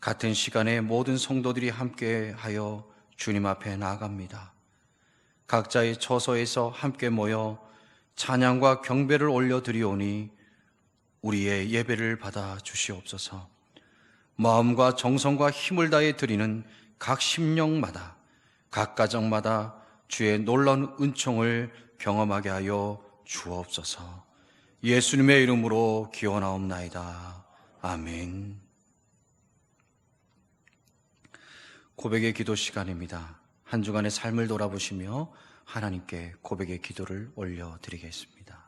같은 시간에 모든 성도들이 함께하여 주님 앞에 나아갑니다. 각자의 처소에서 함께 모여 찬양과 경배를 올려드리오니 우리의 예배를 받아 주시옵소서. 마음과 정성과 힘을 다해 드리는 각 심령마다, 각 가정마다 주의 놀라운 은총을 경험하게 하여 주옵소서. 예수님의 이름으로 기원하옵나이다. 아멘. 고백의 기도 시간입니다. 한 주간의 삶을 돌아보시며 하나님께 고백의 기도를 올려드리겠습니다.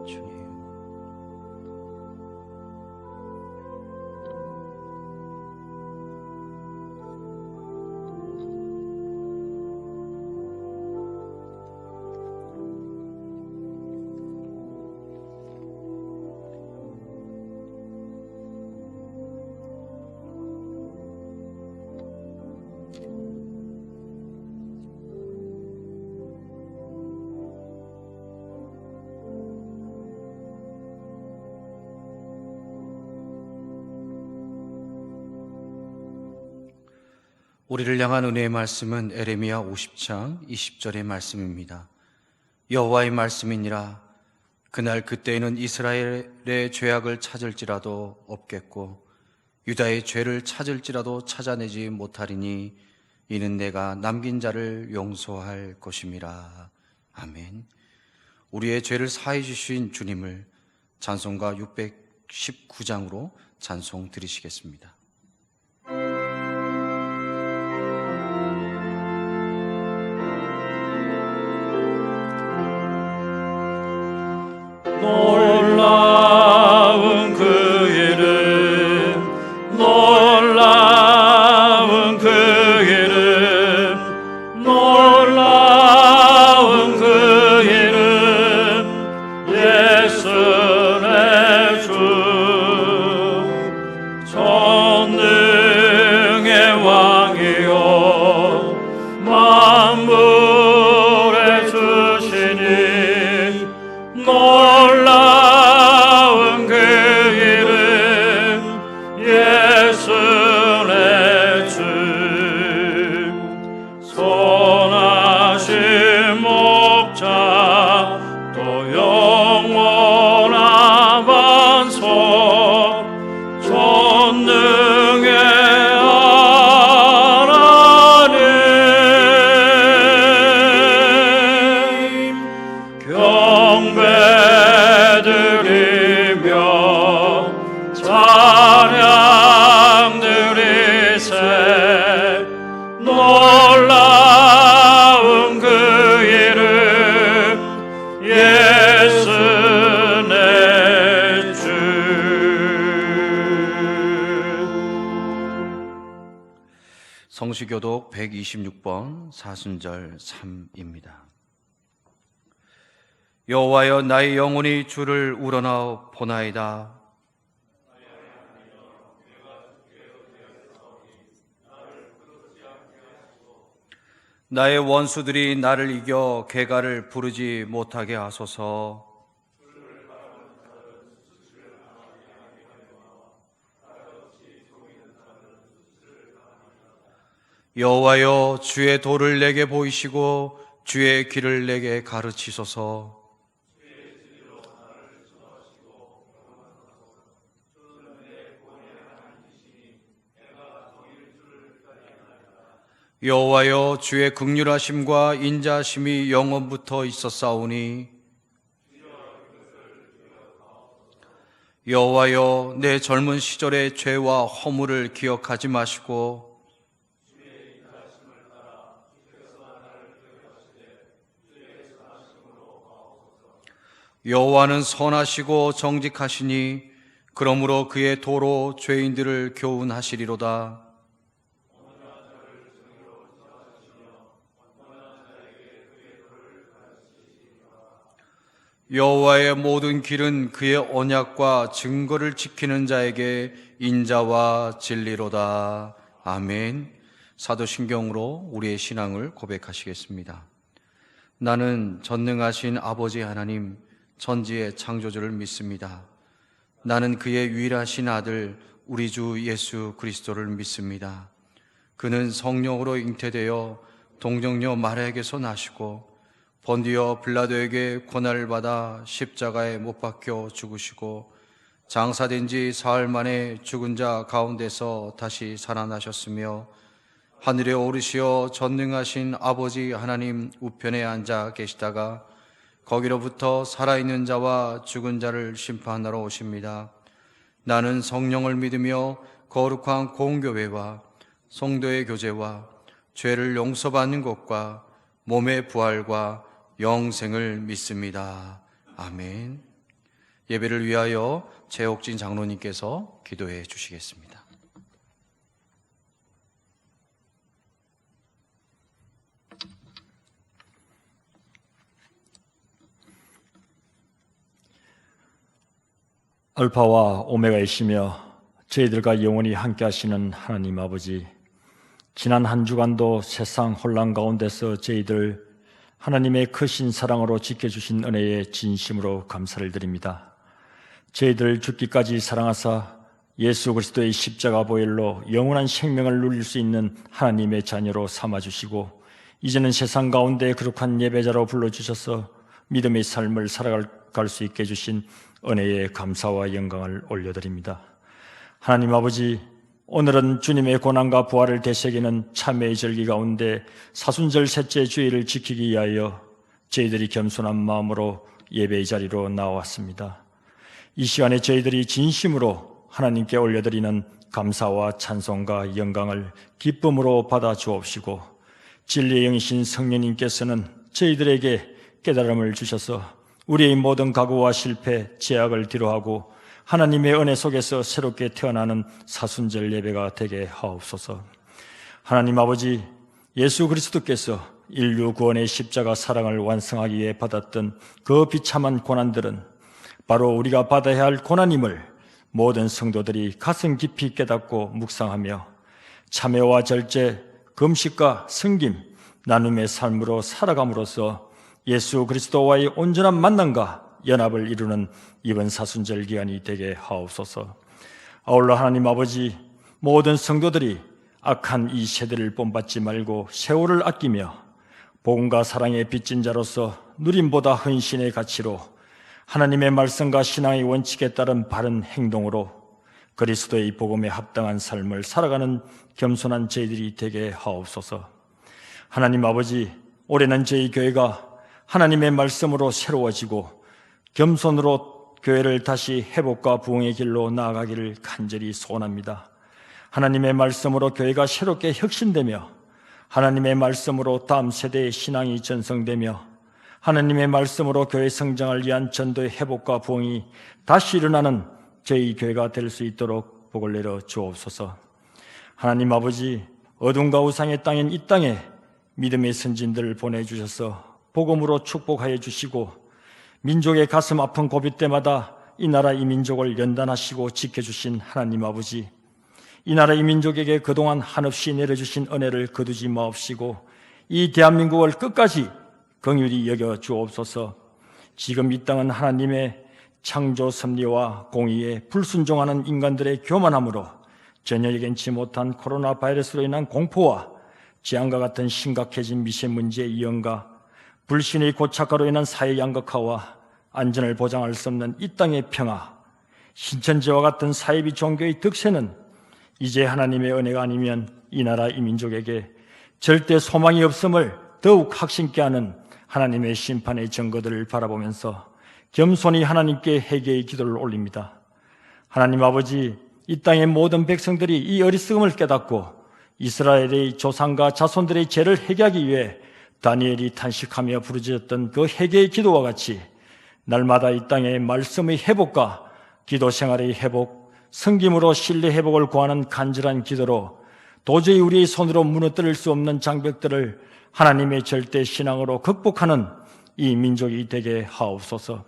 주님, 우리를 향한 은혜의 말씀은 에레미야 50장 20절의 말씀입니다. 여호와의 말씀이니라. 그날 그때에는 이스라엘의 죄악을 찾을지라도 없겠고 유다의 죄를 찾을지라도 찾아내지 못하리니 이는 내가 남긴 자를 용서할 것임이라. 아멘. 우리의 죄를 사해 주신 주님을 찬송가 619장으로 찬송 드리시겠습니다. 놀라운 그 이름, 놀라운 그 이름, 놀라운 그 이름, 예수 내 주. 전능의 왕이요 만물의 주시니 놀라운 그 이름, 예수 내 주. 선하신 목자 또 영원한 반석, 전능의 하나님, 경배드리며 찬양 드리세. 놀라운 그 이름, 예수 내 주. 성시교독 126번 사순절 3입니다. 여호와여, 나의 영혼이 주를 우러나 보나이다. 나의 원수들이 나를 이겨 개가를 부르지 못하게 하소서. 여호와여, 주의 도를 내게 보이시고 주의 길을 내게 가르치소서. 여호와여, 주의 긍휼하심과 인자하심이 영원부터 있었사오니 여호와여, 내 젊은 시절의 죄와 허물을 기억하지 마시고 여호와는 선하시고 정직하시니 그러므로 그의 도로 죄인들을 교훈하시리로다. 여호와의 모든 길은 그의 언약과 증거를 지키는 자에게 인자와 진리로다. 아멘. 사도신경으로 우리의 신앙을 고백하시겠습니다. 나는 전능하신 아버지 하나님, 천지의 창조주를 믿습니다. 나는 그의 유일하신 아들 우리 주 예수 그리스도를 믿습니다. 그는 성령으로 잉태되어 동정녀 마리아에게서 나시고 본디오 빌라도에게 고난을 받아 십자가에 못 박혀 죽으시고 장사된 지 사흘 만에 죽은 자 가운데서 다시 살아나셨으며 하늘에 오르시어 전능하신 아버지 하나님 우편에 앉아 계시다가 거기로부터 살아있는 자와 죽은 자를 심판하러 오십니다. 나는 성령을 믿으며 거룩한 공교회와 성도의 교제와 죄를 용서받는 것과 몸의 부활과 영생을 믿습니다. 아멘. 예배를 위하여 최옥진 장로님께서 기도해 주시겠습니다. 알파와 오메가이시며 저희들과 영원히 함께 하시는 하나님 아버지, 지난 한 주간도 세상 혼란 가운데서 저희들 하나님의 크신 사랑으로 지켜주신 은혜에 진심으로 감사를 드립니다. 저희들 죽기까지 사랑하사 예수 그리스도의 십자가 보혈로 영원한 생명을 누릴 수 있는 하나님의 자녀로 삼아주시고 이제는 세상 가운데 거룩한 예배자로 불러주셔서 믿음의 삶을 살아갈 수 있게 해주신 은혜에 감사와 영광을 올려드립니다. 하나님 아버지, 오늘은 주님의 고난과 부활을 되새기는 참회의 절기 가운데 사순절 셋째 주일을 지키기 위하여 저희들이 겸손한 마음으로 예배의 자리로 나왔습니다. 이 시간에 저희들이 진심으로 하나님께 올려드리는 감사와 찬송과 영광을 기쁨으로 받아 주옵시고 진리의 영이신 성령님께서는 저희들에게 깨달음을 주셔서 우리의 모든 각오와 실패, 제약을 뒤로하고 하나님의 은혜 속에서 새롭게 태어나는 사순절 예배가 되게 하옵소서. 하나님 아버지, 예수 그리스도께서 인류 구원의 십자가 사랑을 완성하기 위해 받았던 그 비참한 고난들은 바로 우리가 받아야 할 고난임을 모든 성도들이 가슴 깊이 깨닫고 묵상하며 참회와 절제, 금식과 섬김, 나눔의 삶으로 살아감으로써 예수 그리스도와의 온전한 만남과 연합을 이루는 이번 사순절 기간이 되게 하옵소서. 아울러 하나님 아버지, 모든 성도들이 악한 이 세대를 본받지 말고 세월을 아끼며 복음과 사랑의 빚진 자로서 누림보다 헌신의 가치로 하나님의 말씀과 신앙의 원칙에 따른 바른 행동으로 그리스도의 복음에 합당한 삶을 살아가는 겸손한 저희들이 되게 하옵소서. 하나님 아버지, 올해는 저희 교회가 하나님의 말씀으로 새로워지고 겸손으로 교회를 다시 회복과 부흥의 길로 나아가기를 간절히 소원합니다. 하나님의 말씀으로 교회가 새롭게 혁신되며 하나님의 말씀으로 다음 세대의 신앙이 전성되며 하나님의 말씀으로 교회 성장을 위한 전도의 회복과 부흥이 다시 일어나는 저희 교회가 될 수 있도록 복을 내려 주옵소서. 하나님 아버지, 어둠과 우상의 땅인 이 땅에 믿음의 선진들을 보내주셔서 복음으로 축복하여 주시고 민족의 가슴 아픈 고비 때마다 이 나라 이 민족을 연단하시고 지켜주신 하나님 아버지, 이 나라 이 민족에게 그동안 한없이 내려주신 은혜를 거두지 마옵시고 이 대한민국을 끝까지 긍휼히 여겨 주옵소서. 지금 이 땅은 하나님의 창조 섭리와 공의에 불순종하는 인간들의 교만함으로 전혀 예견치 못한 코로나 바이러스로 인한 공포와 재앙과 같은 심각해진 미세문제의 이연과 불신의 고착화로 인한 사회 양극화와 안전을 보장할 수 없는 이 땅의 평화, 신천지와 같은 사이비 종교의 득세는 이제 하나님의 은혜가 아니면 이 나라 이 민족에게 절대 소망이 없음을 더욱 확신케 하는 하나님의 심판의 증거들을 바라보면서 겸손히 하나님께 회개의 기도를 올립니다. 하나님 아버지, 이 땅의 모든 백성들이 이 어리석음을 깨닫고 이스라엘의 조상과 자손들의 죄를 회개하기 위해 다니엘이 탄식하며 부르짖었던 그 회개의 기도와 같이 날마다 이 땅의 말씀의 회복과 기도 생활의 회복, 성김으로 신뢰 회복을 구하는 간절한 기도로 도저히 우리의 손으로 무너뜨릴 수 없는 장벽들을 하나님의 절대 신앙으로 극복하는 이 민족이 되게 하옵소서.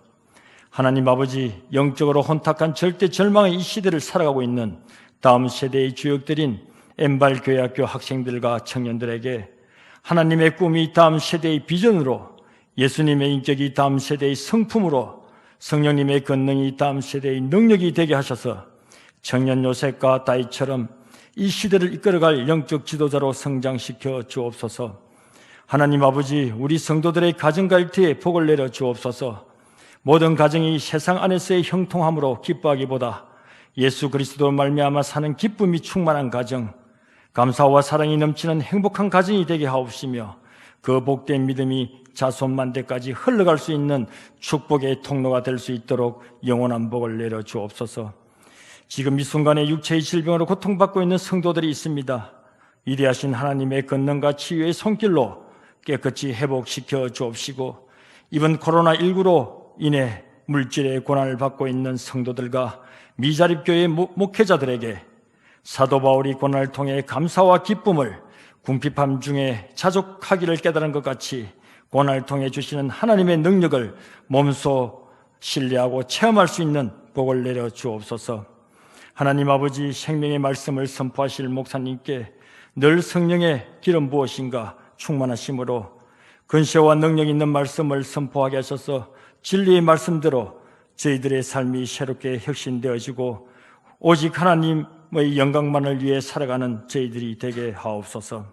하나님 아버지, 영적으로 혼탁한 절대 절망의 이 시대를 살아가고 있는 다음 세대의 주역들인 엠발교회학교 학생들과 청년들에게 하나님의 꿈이 다음 세대의 비전으로, 예수님의 인격이 다음 세대의 성품으로, 성령님의 권능이 다음 세대의 능력이 되게 하셔서 청년 요셉과 다윗처럼 이 시대를 이끌어갈 영적 지도자로 성장시켜 주옵소서. 하나님 아버지, 우리 성도들의 가정과 일터에 복을 내려 주옵소서. 모든 가정이 세상 안에서의 형통함으로 기뻐하기보다 예수 그리스도로 말미암아 사는 기쁨이 충만한 가정, 감사와 사랑이 넘치는 행복한 가정이 되게 하옵시며, 그 복된 믿음이 자손만대까지 흘러갈 수 있는 축복의 통로가 될 수 있도록 영원한 복을 내려 주옵소서. 지금 이 순간에 육체의 질병으로 고통받고 있는 성도들이 있습니다. 위대하신 하나님의 권능과 치유의 손길로 깨끗이 회복시켜 주옵시고, 이번 코로나19로 인해 물질의 고난을 받고 있는 성도들과 미자립교회 목회자들에게 사도 바울이 고난을 통해 감사와 기쁨을 궁핍함 중에 자족하기를 깨달은 것 같이 고난을 통해 주시는 하나님의 능력을 몸소 신뢰하고 체험할 수 있는 복을 내려 주옵소서. 하나님 아버지, 생명의 말씀을 선포하실 목사님께 늘 성령의 기름 부으심과 충만하심으로 근세와 능력 있는 말씀을 선포하게 하셔서 진리의 말씀대로 저희들의 삶이 새롭게 혁신되어지고 오직 하나님의 영광만을 위해 살아가는 저희들이 되게 하옵소서.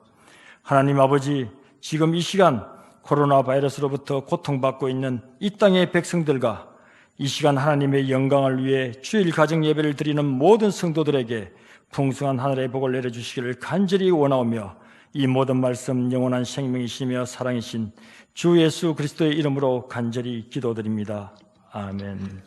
하나님 아버지, 지금 이 시간 코로나 바이러스로부터 고통받고 있는 이 땅의 백성들과 이 시간 하나님의 영광을 위해 주일 가정 예배를 드리는 모든 성도들에게 풍성한 하늘의 복을 내려주시기를 간절히 원하오며, 이 모든 말씀 영원한 생명이시며 사랑이신 주 예수 그리스도의 이름으로 간절히 기도드립니다. 아멘.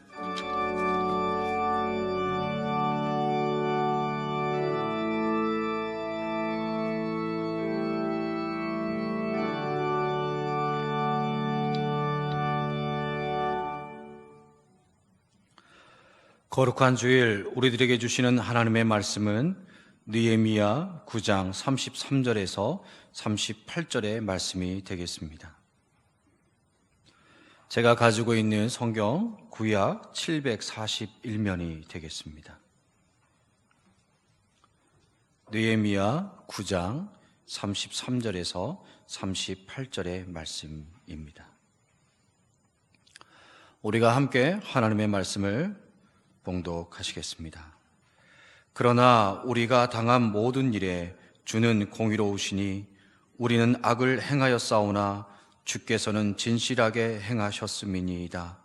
거룩한 주일, 우리들에게 주시는 하나님의 말씀은 느헤미야 9장 33절에서 38절의 말씀이 되겠습니다. 제가 가지고 있는 성경 구약 741면이 되겠습니다. 느헤미야 9장 33절에서 38절의 말씀입니다. 우리가 함께 하나님의 말씀을 봉독하시겠습니다. 그러나 우리가 당한 모든 일에 주는 공의로우시니 우리는 악을 행하였사오나 주께서는 진실하게 행하셨음이니이다.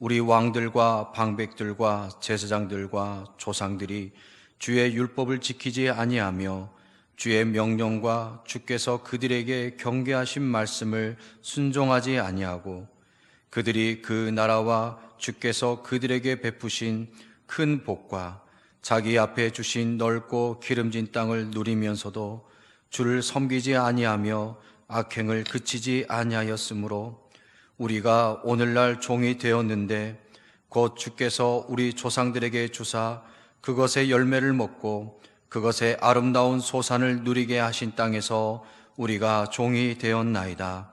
우리 왕들과 방백들과 제사장들과 조상들이 주의 율법을 지키지 아니하며 주의 명령과 주께서 그들에게 경계하신 말씀을 순종하지 아니하고 그들이 그 나라와 주께서 그들에게 베푸신 큰 복과 자기 앞에 주신 넓고 기름진 땅을 누리면서도 주를 섬기지 아니하며 악행을 그치지 아니하였으므로 우리가 오늘날 종이 되었는데 곧 주께서 우리 조상들에게 주사 그것의 열매를 먹고 그것의 아름다운 소산을 누리게 하신 땅에서 우리가 종이 되었나이다.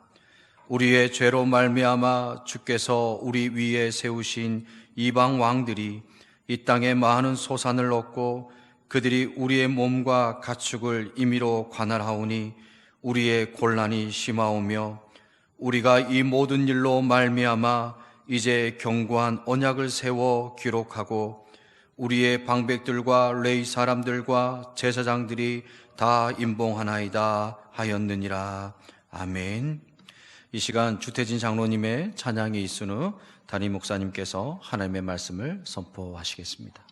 우리의 죄로 말미암아 주께서 우리 위에 세우신 이방 왕들이 이 땅에 많은 소산을 얻고 그들이 우리의 몸과 가축을 임의로 관할하오니 우리의 곤란이 심하오며 우리가 이 모든 일로 말미암아 이제 견고한 언약을 세워 기록하고 우리의 방백들과 레위 사람들과 제사장들이 다 임봉하나이다 하였느니라. 아멘. 이 시간 주태진 장로님의 찬양이 있은 후 담임 목사님께서 하나님의 말씀을 선포하시겠습니다.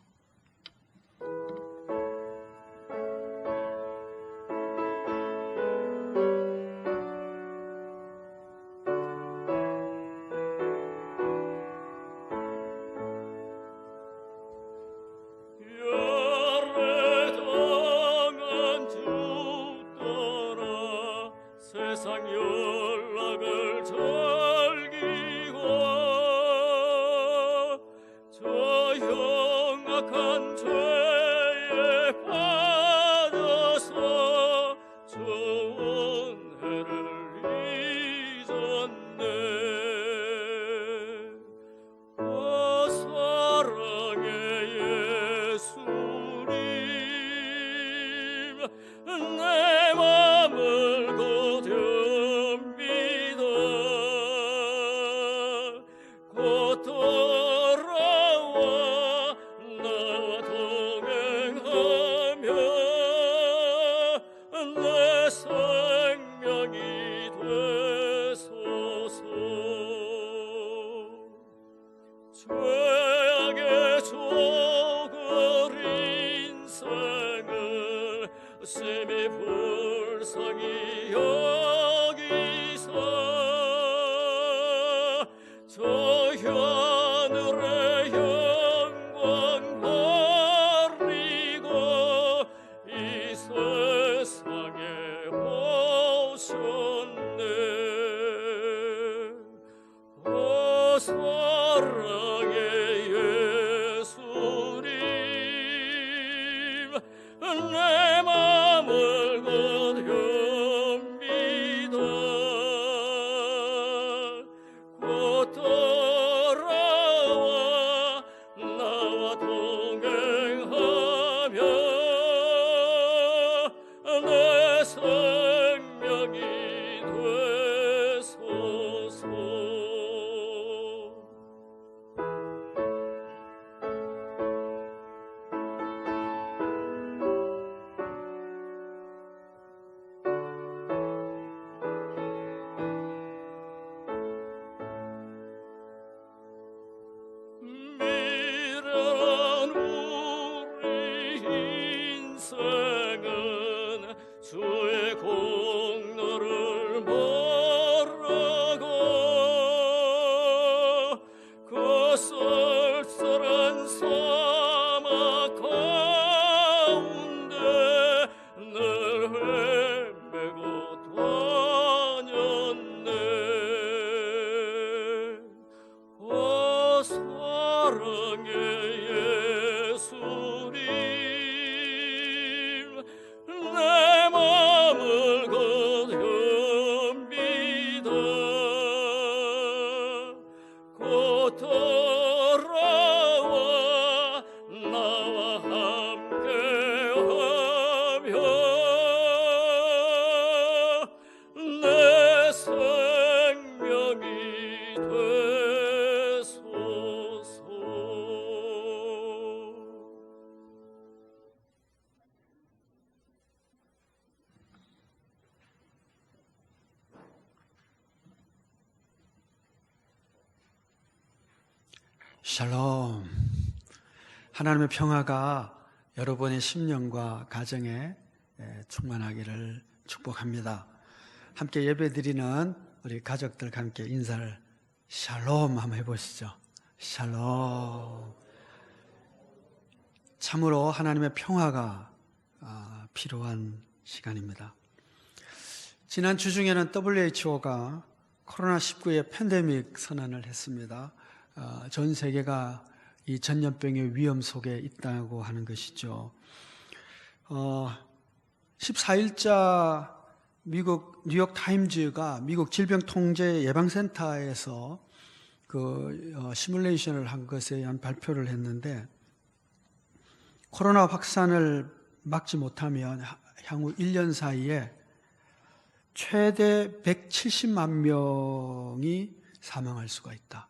저 영광 사랑의 예수님 내 맘을 건협니다. 곧 돌아와 나와 동행하며 내 생명이 되소서. 미련한 우리 인생은 주의 공로를 말하고 그 쓸쓸한 사막 가운데 늘 헤매고 다녔네. 오 사랑의 예수님 내 맘을 건협니다. 곧 돌아와 나와 함께하며 내 생명이 되소서. 샬롬. 하나님의 평화가 여러분의 심령과 가정에 충만하기를 축복합니다. 함께 예배드리는 우리 가족들과 함께 인사를 샬롬 한번 해보시죠. 샬롬. 참으로 하나님의 평화가 필요한 시간입니다. 지난 주 중에는 WHO가 코로나19의 팬데믹 선언을 했습니다. 전 세계가 이 전염병의 위험 속에 있다고 하는 것이죠. 14일자 미국 뉴욕 타임즈가 미국 질병통제예방센터에서 시뮬레이션을 한 것에 의한 발표를 했는데, 코로나 확산을 막지 못하면 향후 1년 사이에 최대 170만 명이 사망할 수가 있다.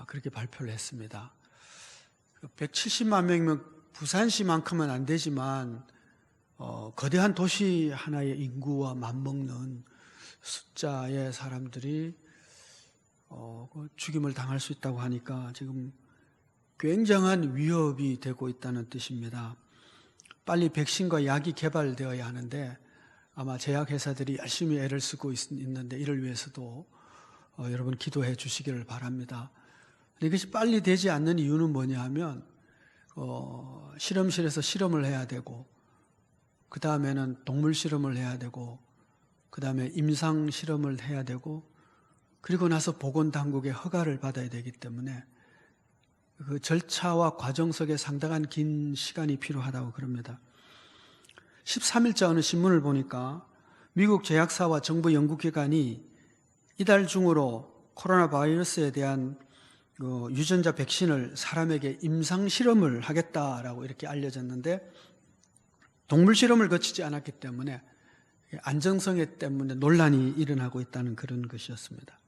그렇게 발표를 했습니다. 170만 명이면 부산시만큼은 안 되지만 거대한 도시 하나의 인구와 맞먹는 숫자의 사람들이 죽임을 당할 수 있다고 하니까 지금 굉장한 위협이 되고 있다는 뜻입니다. 빨리 백신과 약이 개발되어야 하는데 아마 제약회사들이 열심히 애를 쓰고 있는데 이를 위해서도 여러분 기도해 주시기를 바랍니다. 이것이 빨리 되지 않는 이유는 뭐냐 하면 실험실에서 실험을 해야 되고, 그 다음에는 동물 실험을 해야 되고, 그 다음에 임상 실험을 해야 되고, 그리고 나서 보건당국의 허가를 받아야 되기 때문에 그 절차와 과정 속에 상당한 긴 시간이 필요하다고 그럽니다. 13일자 어느 신문을 보니까 미국 제약사와 정부 연구기관이 이달 중으로 코로나 바이러스에 대한 유전자 백신을 사람에게 임상 실험을 하겠다라고 이렇게 알려졌는데, 동물 실험을 거치지 않았기 때문에 안정성에 때문에 논란이 일어나고 있다는 그런 것이었습니다.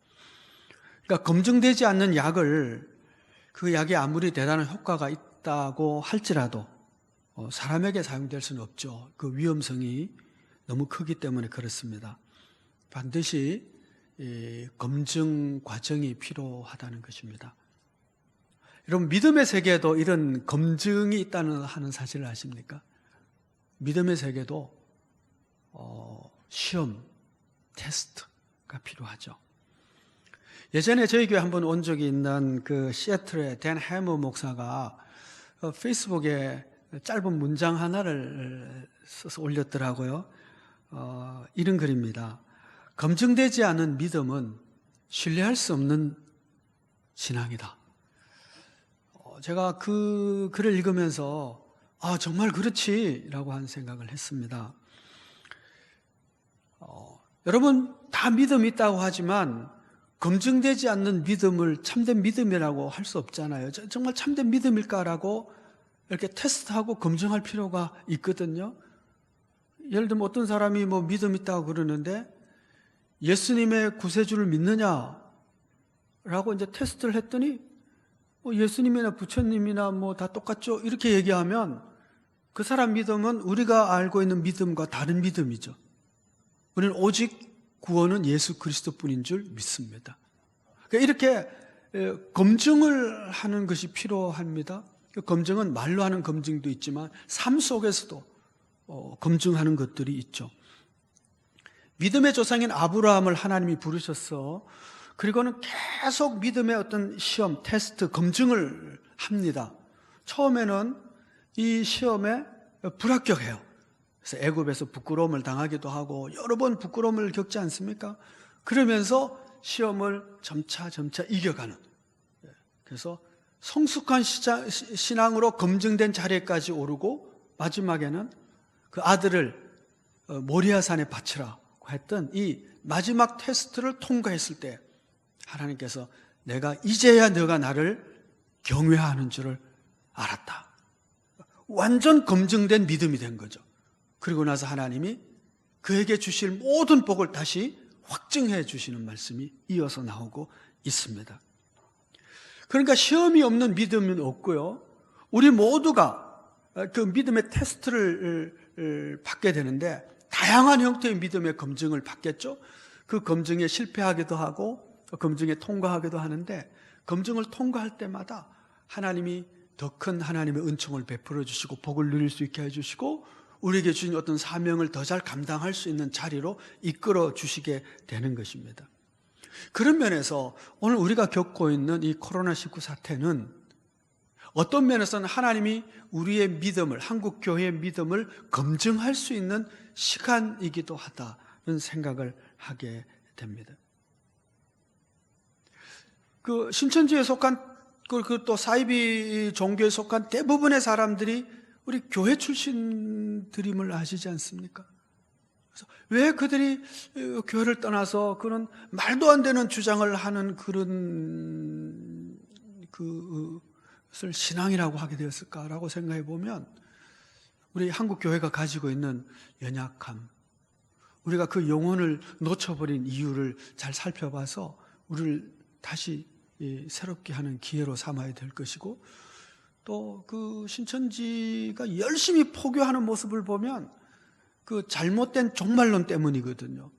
그러니까 검증되지 않는 약을, 그 약이 아무리 대단한 효과가 있다고 할지라도 사람에게 사용될 수는 없죠. 그 위험성이 너무 크기 때문에 그렇습니다. 반드시 검증 과정이 필요하다는 것입니다. 여러분, 믿음의 세계에도 이런 검증이 있다는 하는 사실을 아십니까? 믿음의 세계도 시험, 테스트가 필요하죠. 예전에 저희 교회 한번 온 적이 있는 그 시애틀의 댄 해머 목사가 페이스북에 짧은 문장 하나를 써서 올렸더라고요. 이런 글입니다. 검증되지 않은 믿음은 신뢰할 수 없는 신앙이다. 제가 그 글을 읽으면서 정말 그렇지라고 한 생각을 했습니다. 여러분 다 믿음이 있다고 하지만 검증되지 않는 믿음을 참된 믿음이라고 할 수 없잖아요. 정말 참된 믿음일까라고 이렇게 테스트하고 검증할 필요가 있거든요. 예를 들면 어떤 사람이 믿음 있다고 그러는데 예수님의 구세주를 믿느냐라고 이제 테스트를 했더니 예수님이나 부처님이나 다 똑같죠 이렇게 얘기하면 그 사람 믿음은 우리가 알고 있는 믿음과 다른 믿음이죠. 우리는 오직 구원은 예수 그리스도뿐인 줄 믿습니다. 그러니까 이렇게 검증을 하는 것이 필요합니다. 검증은 말로 하는 검증도 있지만 삶 속에서도 검증하는 것들이 있죠. 믿음의 조상인 아브라함을 하나님이 부르셨어. 그리고는 계속 믿음의 어떤 시험, 테스트, 검증을 합니다. 처음에는 이 시험에 불합격해요. 그래서 애굽에서 부끄러움을 당하기도 하고 여러 번 부끄러움을 겪지 않습니까? 그러면서 시험을 점차 이겨가는, 그래서 성숙한 신앙으로 검증된 자리까지 오르고 마지막에는 그 아들을 모리아산에 바치라고 했던 이 마지막 테스트를 통과했을 때 하나님께서 내가 이제야 너가 나를 경외하는 줄을 알았다. 완전 검증된 믿음이 된 거죠. 그리고 나서 하나님이 그에게 주실 모든 복을 다시 확증해 주시는 말씀이 이어서 나오고 있습니다. 그러니까 시험이 없는 믿음은 없고요. 우리 모두가 그 믿음의 테스트를 받게 되는데 다양한 형태의 믿음의 검증을 받겠죠. 그 검증에 실패하기도 하고 검증에 통과하기도 하는데 검증을 통과할 때마다 하나님이 더 큰 하나님의 은총을 베풀어 주시고 복을 누릴 수 있게 해주시고 우리에게 주신 어떤 사명을 더 잘 감당할 수 있는 자리로 이끌어 주시게 되는 것입니다. 그런 면에서 오늘 우리가 겪고 있는 이 코로나19 사태는 어떤 면에서는 하나님이 우리의 믿음을, 한국 교회의 믿음을 검증할 수 있는 시간이기도 하다는 생각을 하게 됩니다. 그 신천지에 속한 그 또 사이비 종교에 속한 대부분의 사람들이 우리 교회 출신들임을 아시지 않습니까? 그래서 왜 그들이 교회를 떠나서 그런 말도 안 되는 주장을 하는 그런 그것을 신앙이라고 하게 되었을까라고 생각해 보면 우리 한국 교회가 가지고 있는 연약함, 우리가 그 영혼을 놓쳐버린 이유를 잘 살펴봐서 우리를 다시 새롭게 하는 기회로 삼아야 될 것이고, 또 그 신천지가 열심히 포교하는 모습을 보면 그 잘못된 종말론 때문이거든요.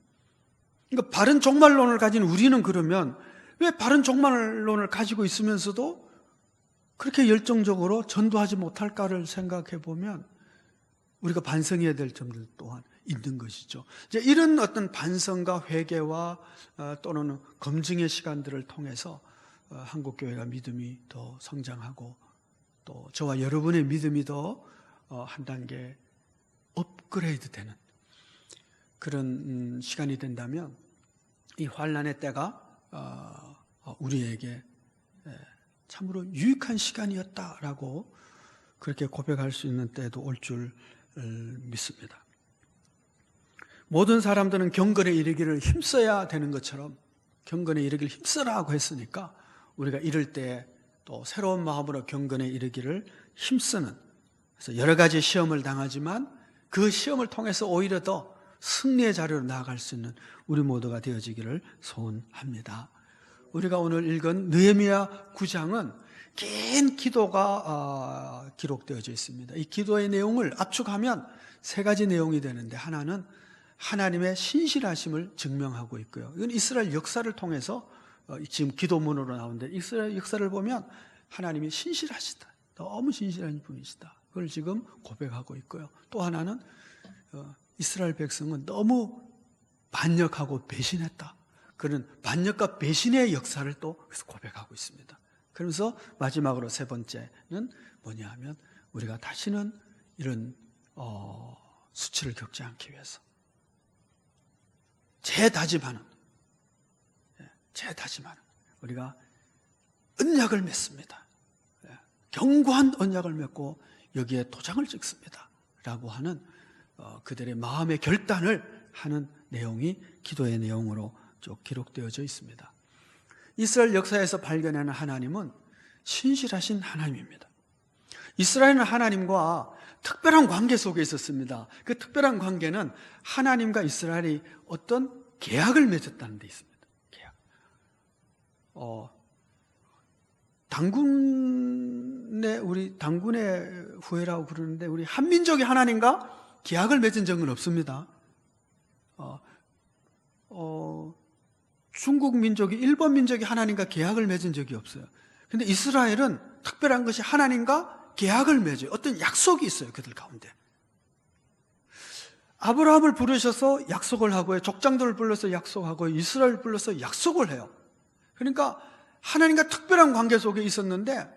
그러니까 바른 종말론을 가진 우리는 그러면 왜 바른 종말론을 가지고 있으면서도 그렇게 열정적으로 전도하지 못할까를 생각해 보면 우리가 반성해야 될 점들 또한 있는 것이죠. 이제 이런 어떤 반성과 회개와 또는 검증의 시간들을 통해서 한국 교회가 믿음이 더 성장하고 또 저와 여러분의 믿음이 더 한 단계 업그레이드 되는 그런 시간이 된다면 이 환난의 때가 우리에게 참으로 유익한 시간이었다라고 그렇게 고백할 수 있는 때도 올 줄 믿습니다. 모든 사람들은 경건에 이르기를 힘써야 되는 것처럼 경건에 이르기를 힘쓰라고 했으니까 우리가 이럴 때 또 새로운 마음으로 경건에 이르기를 힘쓰는, 그래서 여러 가지 시험을 당하지만 그 시험을 통해서 오히려 더 승리의 자리로 나아갈 수 있는 우리 모두가 되어지기를 소원합니다. 우리가 오늘 읽은 느헤미야 9장은 긴 기도가 기록되어져 있습니다. 이 기도의 내용을 압축하면 세 가지 내용이 되는데, 하나는 하나님의 신실하심을 증명하고 있고요. 이건 이스라엘 역사를 통해서 지금 기도문으로 나오는데, 이스라엘 역사를 보면 하나님이 신실하시다, 너무 신실한 분이시다, 그걸 지금 고백하고 있고요. 또 하나는 이스라엘 백성은 너무 반역하고 배신했다, 그런 반역과 배신의 역사를 또 고백하고 있습니다. 그러면서 마지막으로 세 번째는 뭐냐 하면 우리가 다시는 이런 수치를 겪지 않기 위해서 재다짐하는 우리가 언약을 맺습니다. 견고한 언약을 맺고 여기에 도장을 찍습니다 라고 하는 그들의 마음의 결단을 하는 내용이 기도의 내용으로 쭉 기록되어져 있습니다. 이스라엘 역사에서 발견하는 하나님은 신실하신 하나님입니다. 이스라엘은 하나님과 특별한 관계 속에 있었습니다. 그 특별한 관계는 하나님과 이스라엘이 어떤 계약을 맺었다는 데 있습니다. 계약. 우리 당군의 후예라고 부르는데 우리 한민족이 하나님과 계약을 맺은 적은 없습니다. 중국 민족이 일본 민족이 하나님과 계약을 맺은 적이 없어요. 근데 이스라엘은 특별한 것이 하나님과 계약을 맺어요. 어떤 약속이 있어요, 그들 가운데. 아브라함을 부르셔서 약속을 하고요. 족장들을 불러서 약속하고 이스라엘을 불러서 약속을 해요. 그러니까 하나님과 특별한 관계 속에 있었는데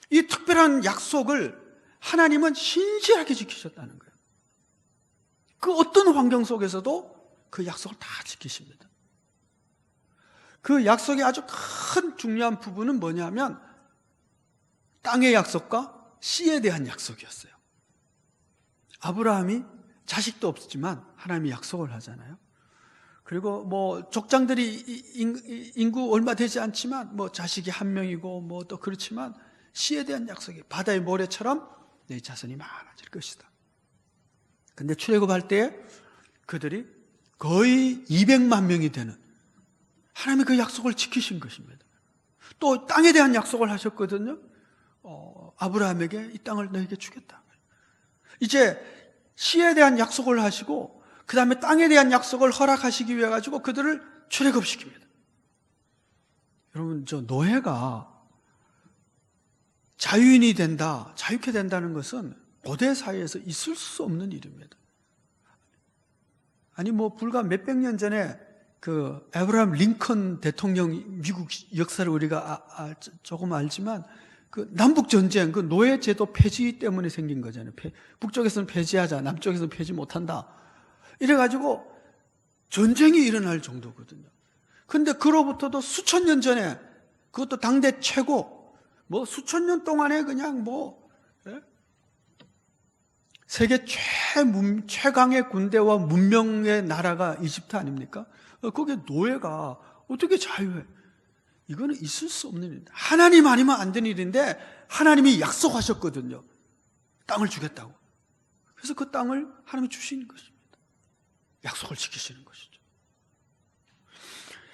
이 특별한 약속을 하나님은 신실하게 지키셨다는 거예요. 그 어떤 환경 속에서도 그 약속을 다 지키십니다. 그 약속의 아주 큰 중요한 부분은 뭐냐면 땅의 약속과 씨에 대한 약속이었어요. 아브라함이 자식도 없지만 하나님이 약속을 하잖아요. 그리고 뭐 족장들이 인구 얼마 되지 않지만 뭐 자식이 한 명이고 뭐 또 그렇지만 씨에 대한 약속이 바다의 모래처럼 내 자손이 많아질 것이다. 근데 출애굽할 때 그들이 거의 200만 명이 되는 하나님이 그 약속을 지키신 것입니다. 또 땅에 대한 약속을 하셨거든요. 아브라함에게 이 땅을 너에게 주겠다. 이제 씨에 대한 약속을 하시고 그 다음에 땅에 대한 약속을 허락하시기 위해 가지고 그들을 출애굽시킵니다. 여러분, 저 노예가 자유인이 된다, 자유케 된다는 것은 고대 사회에서 있을 수 없는 일입니다. 아니 뭐 불과 몇백 년 전에 그 에브라함 링컨 대통령 미국 역사를 우리가 조금 알지만 그 남북 전쟁, 그 노예 제도 폐지 때문에 생긴 거잖아요. 북쪽에서는 폐지하자, 남쪽에서는 폐지 못한다. 이래가지고 전쟁이 일어날 정도거든요. 근데 그로부터도 수천 년 전에 그것도 당대 최고, 뭐 수천 년 동안에 그냥 뭐 세계 최강의 군대와 문명의 나라가 이집트 아닙니까? 거기에 노예가 어떻게 자유해? 이거는 있을 수 없는 일인데, 하나님 아니면 안 되는 일인데 하나님이 약속하셨거든요. 땅을 주겠다고. 그래서 그 땅을 하나님이 주시는 것입니다. 약속을 지키시는 것이죠.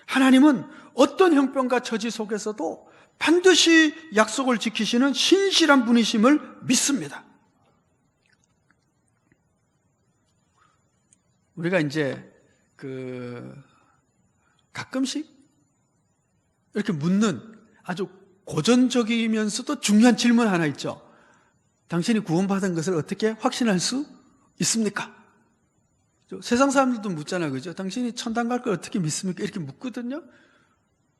하나님은 어떤 형편과 처지 속에서도 반드시 약속을 지키시는 신실한 분이심을 믿습니다. 우리가 이제 가끔씩 이렇게 묻는 아주 고전적이면서도 중요한 질문 하나 있죠. 당신이 구원받은 것을 어떻게 확신할 수 있습니까? 세상 사람들도 묻잖아요, 그죠? 당신이 천당 갈 걸 어떻게 믿습니까? 이렇게 묻거든요.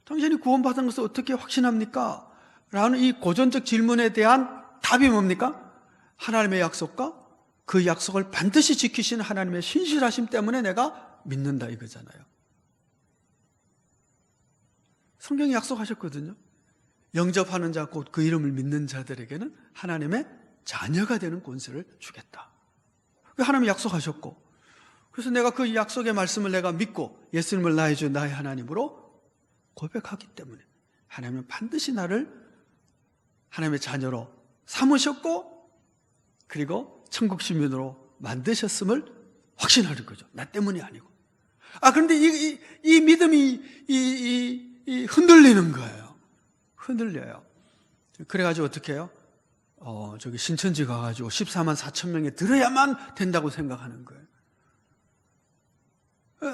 당신이 구원받은 것을 어떻게 확신합니까? 라는 이 고전적 질문에 대한 답이 뭡니까? 하나님의 약속과 그 약속을 반드시 지키시는 하나님의 신실하심 때문에 내가 믿는다 이거잖아요. 성경이 약속하셨거든요. 영접하는 자 곧 그 이름을 믿는 자들에게는 하나님의 자녀가 되는 권세를 주겠다. 하나님이 약속하셨고, 그래서 내가 그 약속의 말씀을 내가 믿고 예수님을 나의 주 나의 하나님으로 고백하기 때문에 하나님은 반드시 나를 하나님의 자녀로 삼으셨고, 그리고 천국 시민으로 만드셨음을 확신하는 거죠. 나 때문이 아니고. 그런데 이 믿음이 흔들리는 거예요. 흔들려요. 그래가지고 어떻게 해요? 저기 신천지 가가지고 14만 4천 명에 들어야만 된다고 생각하는 거예요.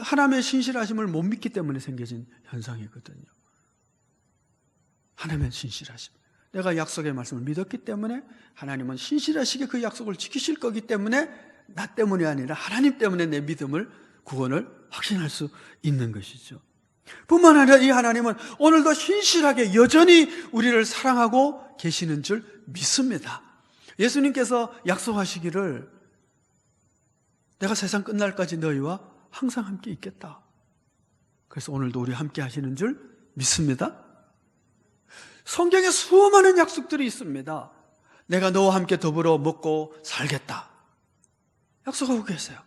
하나님의 신실하심을 못 믿기 때문에 생겨진 현상이거든요. 하나님의 신실하심. 내가 약속의 말씀을 믿었기 때문에 하나님은 신실하시게 그 약속을 지키실 거기 때문에 나 때문이 아니라 하나님 때문에 내 믿음을, 구원을 확신할 수 있는 것이죠. 뿐만 아니라 이 하나님은 오늘도 신실하게 여전히 우리를 사랑하고 계시는 줄 믿습니다. 예수님께서 약속하시기를 내가 세상 끝날까지 너희와 항상 함께 있겠다. 그래서 오늘도 우리 함께 하시는 줄 믿습니다. 성경에 수많은 약속들이 있습니다. 내가 너와 함께 더불어 먹고 살겠다. 약속하고 계세요.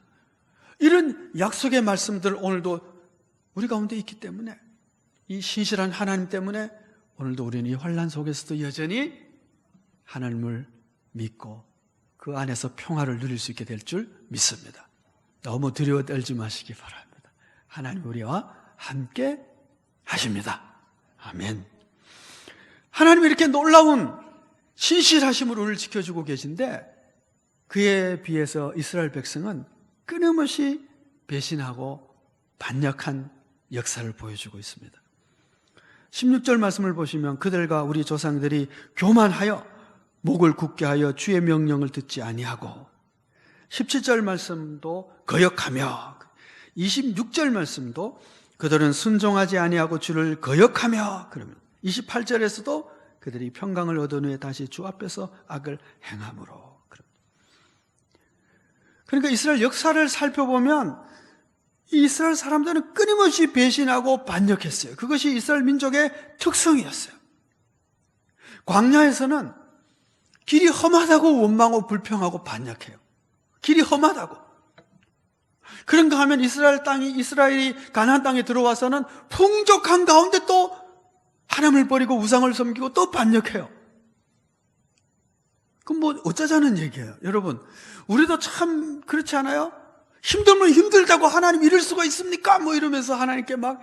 이런 약속의 말씀들 오늘도 우리 가운데 있기 때문에, 이 신실한 하나님 때문에 오늘도 우리는 이 환난 속에서도 여전히 하나님을 믿고 그 안에서 평화를 누릴 수 있게 될 줄 믿습니다. 너무 두려워 떨지 마시기 바랍니다. 하나님 우리와 함께 하십니다. 아멘. 하나님이 이렇게 놀라운 신실하심으로 우리를 지켜주고 계신데, 그에 비해서 이스라엘 백성은 끊임없이 배신하고 반역한 역사를 보여주고 있습니다. 16절 말씀을 보시면 그들과 우리 조상들이 교만하여 목을 굳게 하여 주의 명령을 듣지 아니하고, 17절 말씀도 거역하며, 26절 말씀도 그들은 순종하지 아니하고 주를 거역하며, 그러면 28절에서도 그들이 평강을 얻은 후에 다시 주 앞에서 악을 행함으로. 그러니까 이스라엘 역사를 살펴보면 이 이스라엘 사람들은 끊임없이 배신하고 반역했어요. 그것이 이스라엘 민족의 특성이었어요. 광야에서는 길이 험하다고 원망하고 불평하고 반역해요. 길이 험하다고. 그런가 하면 이스라엘이 가나안 땅에 들어와서는 풍족한 가운데 또 하나님을 버리고 우상을 섬기고 또 반역해요. 그럼 뭐 어쩌자는 얘기예요. 여러분, 우리도 참 그렇지 않아요? 힘들면 힘들다고 하나님 이럴 수가 있습니까? 뭐 이러면서 하나님께 막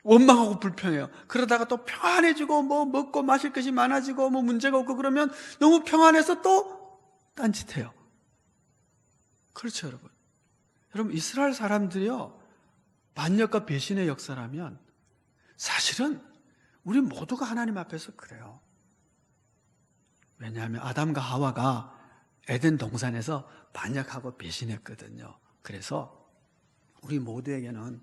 원망하고 불평해요. 그러다가 또 평안해지고 뭐 먹고 마실 것이 많아지고 뭐 문제가 없고 그러면 너무 평안해서 또 딴짓해요. 그렇죠, 여러분. 여러분, 이스라엘 사람들이요, 반역과 배신의 역사라면 사실은 우리 모두가 하나님 앞에서 그래요. 왜냐하면 아담과 하와가 에덴 동산에서 반역하고 배신했거든요. 그래서 우리 모두에게는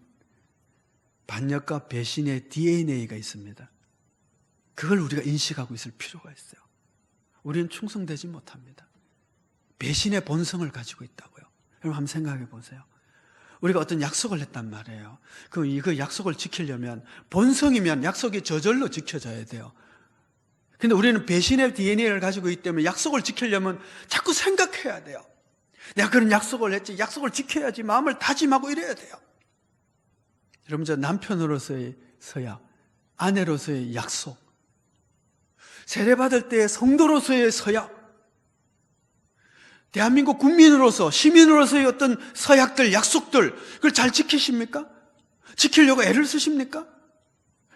반역과 배신의 DNA가 있습니다. 그걸 우리가 인식하고 있을 필요가 있어요. 우리는 충성되지 못합니다. 배신의 본성을 가지고 있다고요. 여러분 한번 생각해 보세요. 우리가 어떤 약속을 했단 말이에요. 그 약속을 지키려면, 본성이면 약속이 저절로 지켜져야 돼요. 근데 우리는 배신의 DNA를 가지고 있기 때문에 약속을 지키려면 자꾸 생각해야 돼요. 내가 그런 약속을 했지, 약속을 지켜야지, 마음을 다짐하고 이래야 돼요. 여러분, 저 남편으로서의 서약, 아내로서의 약속, 세례받을 때의 성도로서의 서약, 대한민국 국민으로서, 시민으로서의 어떤 서약들, 약속들, 그걸 잘 지키십니까? 지키려고 애를 쓰십니까?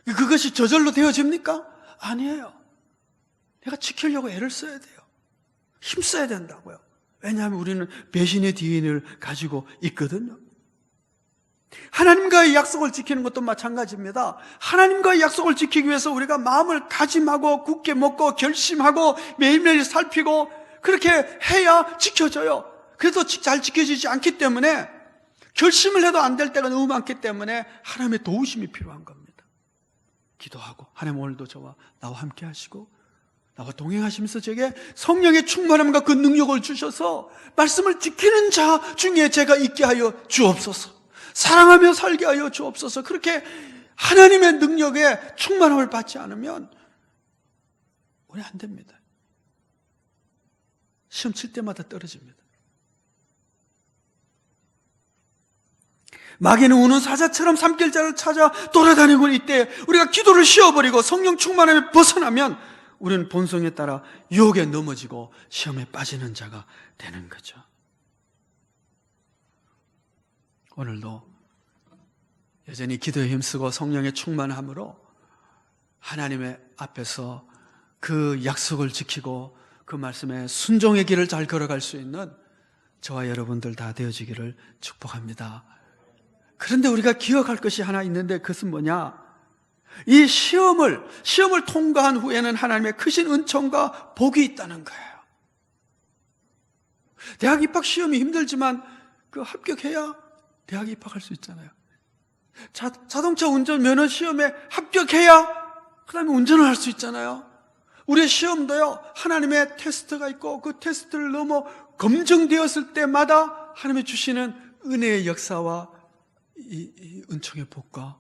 그것이 저절로 되어집니까? 아니에요. 내가 지키려고 애를 써야 돼요. 힘써야 된다고요. 왜냐하면 우리는 배신의 DNA를 가지고 있거든요. 하나님과의 약속을 지키는 것도 마찬가지입니다. 하나님과의 약속을 지키기 위해서 우리가 마음을 다짐하고 굳게 먹고 결심하고 매일매일 살피고 그렇게 해야 지켜져요. 그래도 잘 지켜지지 않기 때문에, 결심을 해도 안 될 때가 너무 많기 때문에 하나님의 도우심이 필요한 겁니다. 기도하고, 하나님 오늘도 나와 함께 하시고 나와 동행하시면서 제게 성령의 충만함과 그 능력을 주셔서 말씀을 지키는 자 중에 제가 있게 하여 주옵소서. 사랑하며 살게 하여 주옵소서. 그렇게 하나님의 능력에 충만함을 받지 않으면 우리 안 됩니다. 시험 칠 때마다 떨어집니다. 마귀는 우는 사자처럼 산길자를 찾아 돌아다니고, 이때 우리가 기도를 쉬어버리고 성령 충만함에 벗어나면 우리는 본성에 따라 유혹에 넘어지고 시험에 빠지는 자가 되는 거죠. 오늘도 여전히 기도에 힘쓰고 성령의 충만함으로 하나님의 앞에서 그 약속을 지키고 그 말씀에 순종의 길을 잘 걸어갈 수 있는 저와 여러분들 다 되어지기를 축복합니다. 그런데 우리가 기억할 것이 하나 있는데, 그것은 뭐냐? 이 시험을 통과한 후에는 하나님의 크신 은총과 복이 있다는 거예요. 대학 입학 시험이 힘들지만 그 합격해야 대학 입학할 수 있잖아요. 자동차 운전 면허 시험에 합격해야 그 다음에 운전을 할 수 있잖아요. 우리의 시험도요, 하나님의 테스트가 있고 그 테스트를 넘어 검증되었을 때마다 하나님이 주시는 은혜의 역사와 이 은총의 복과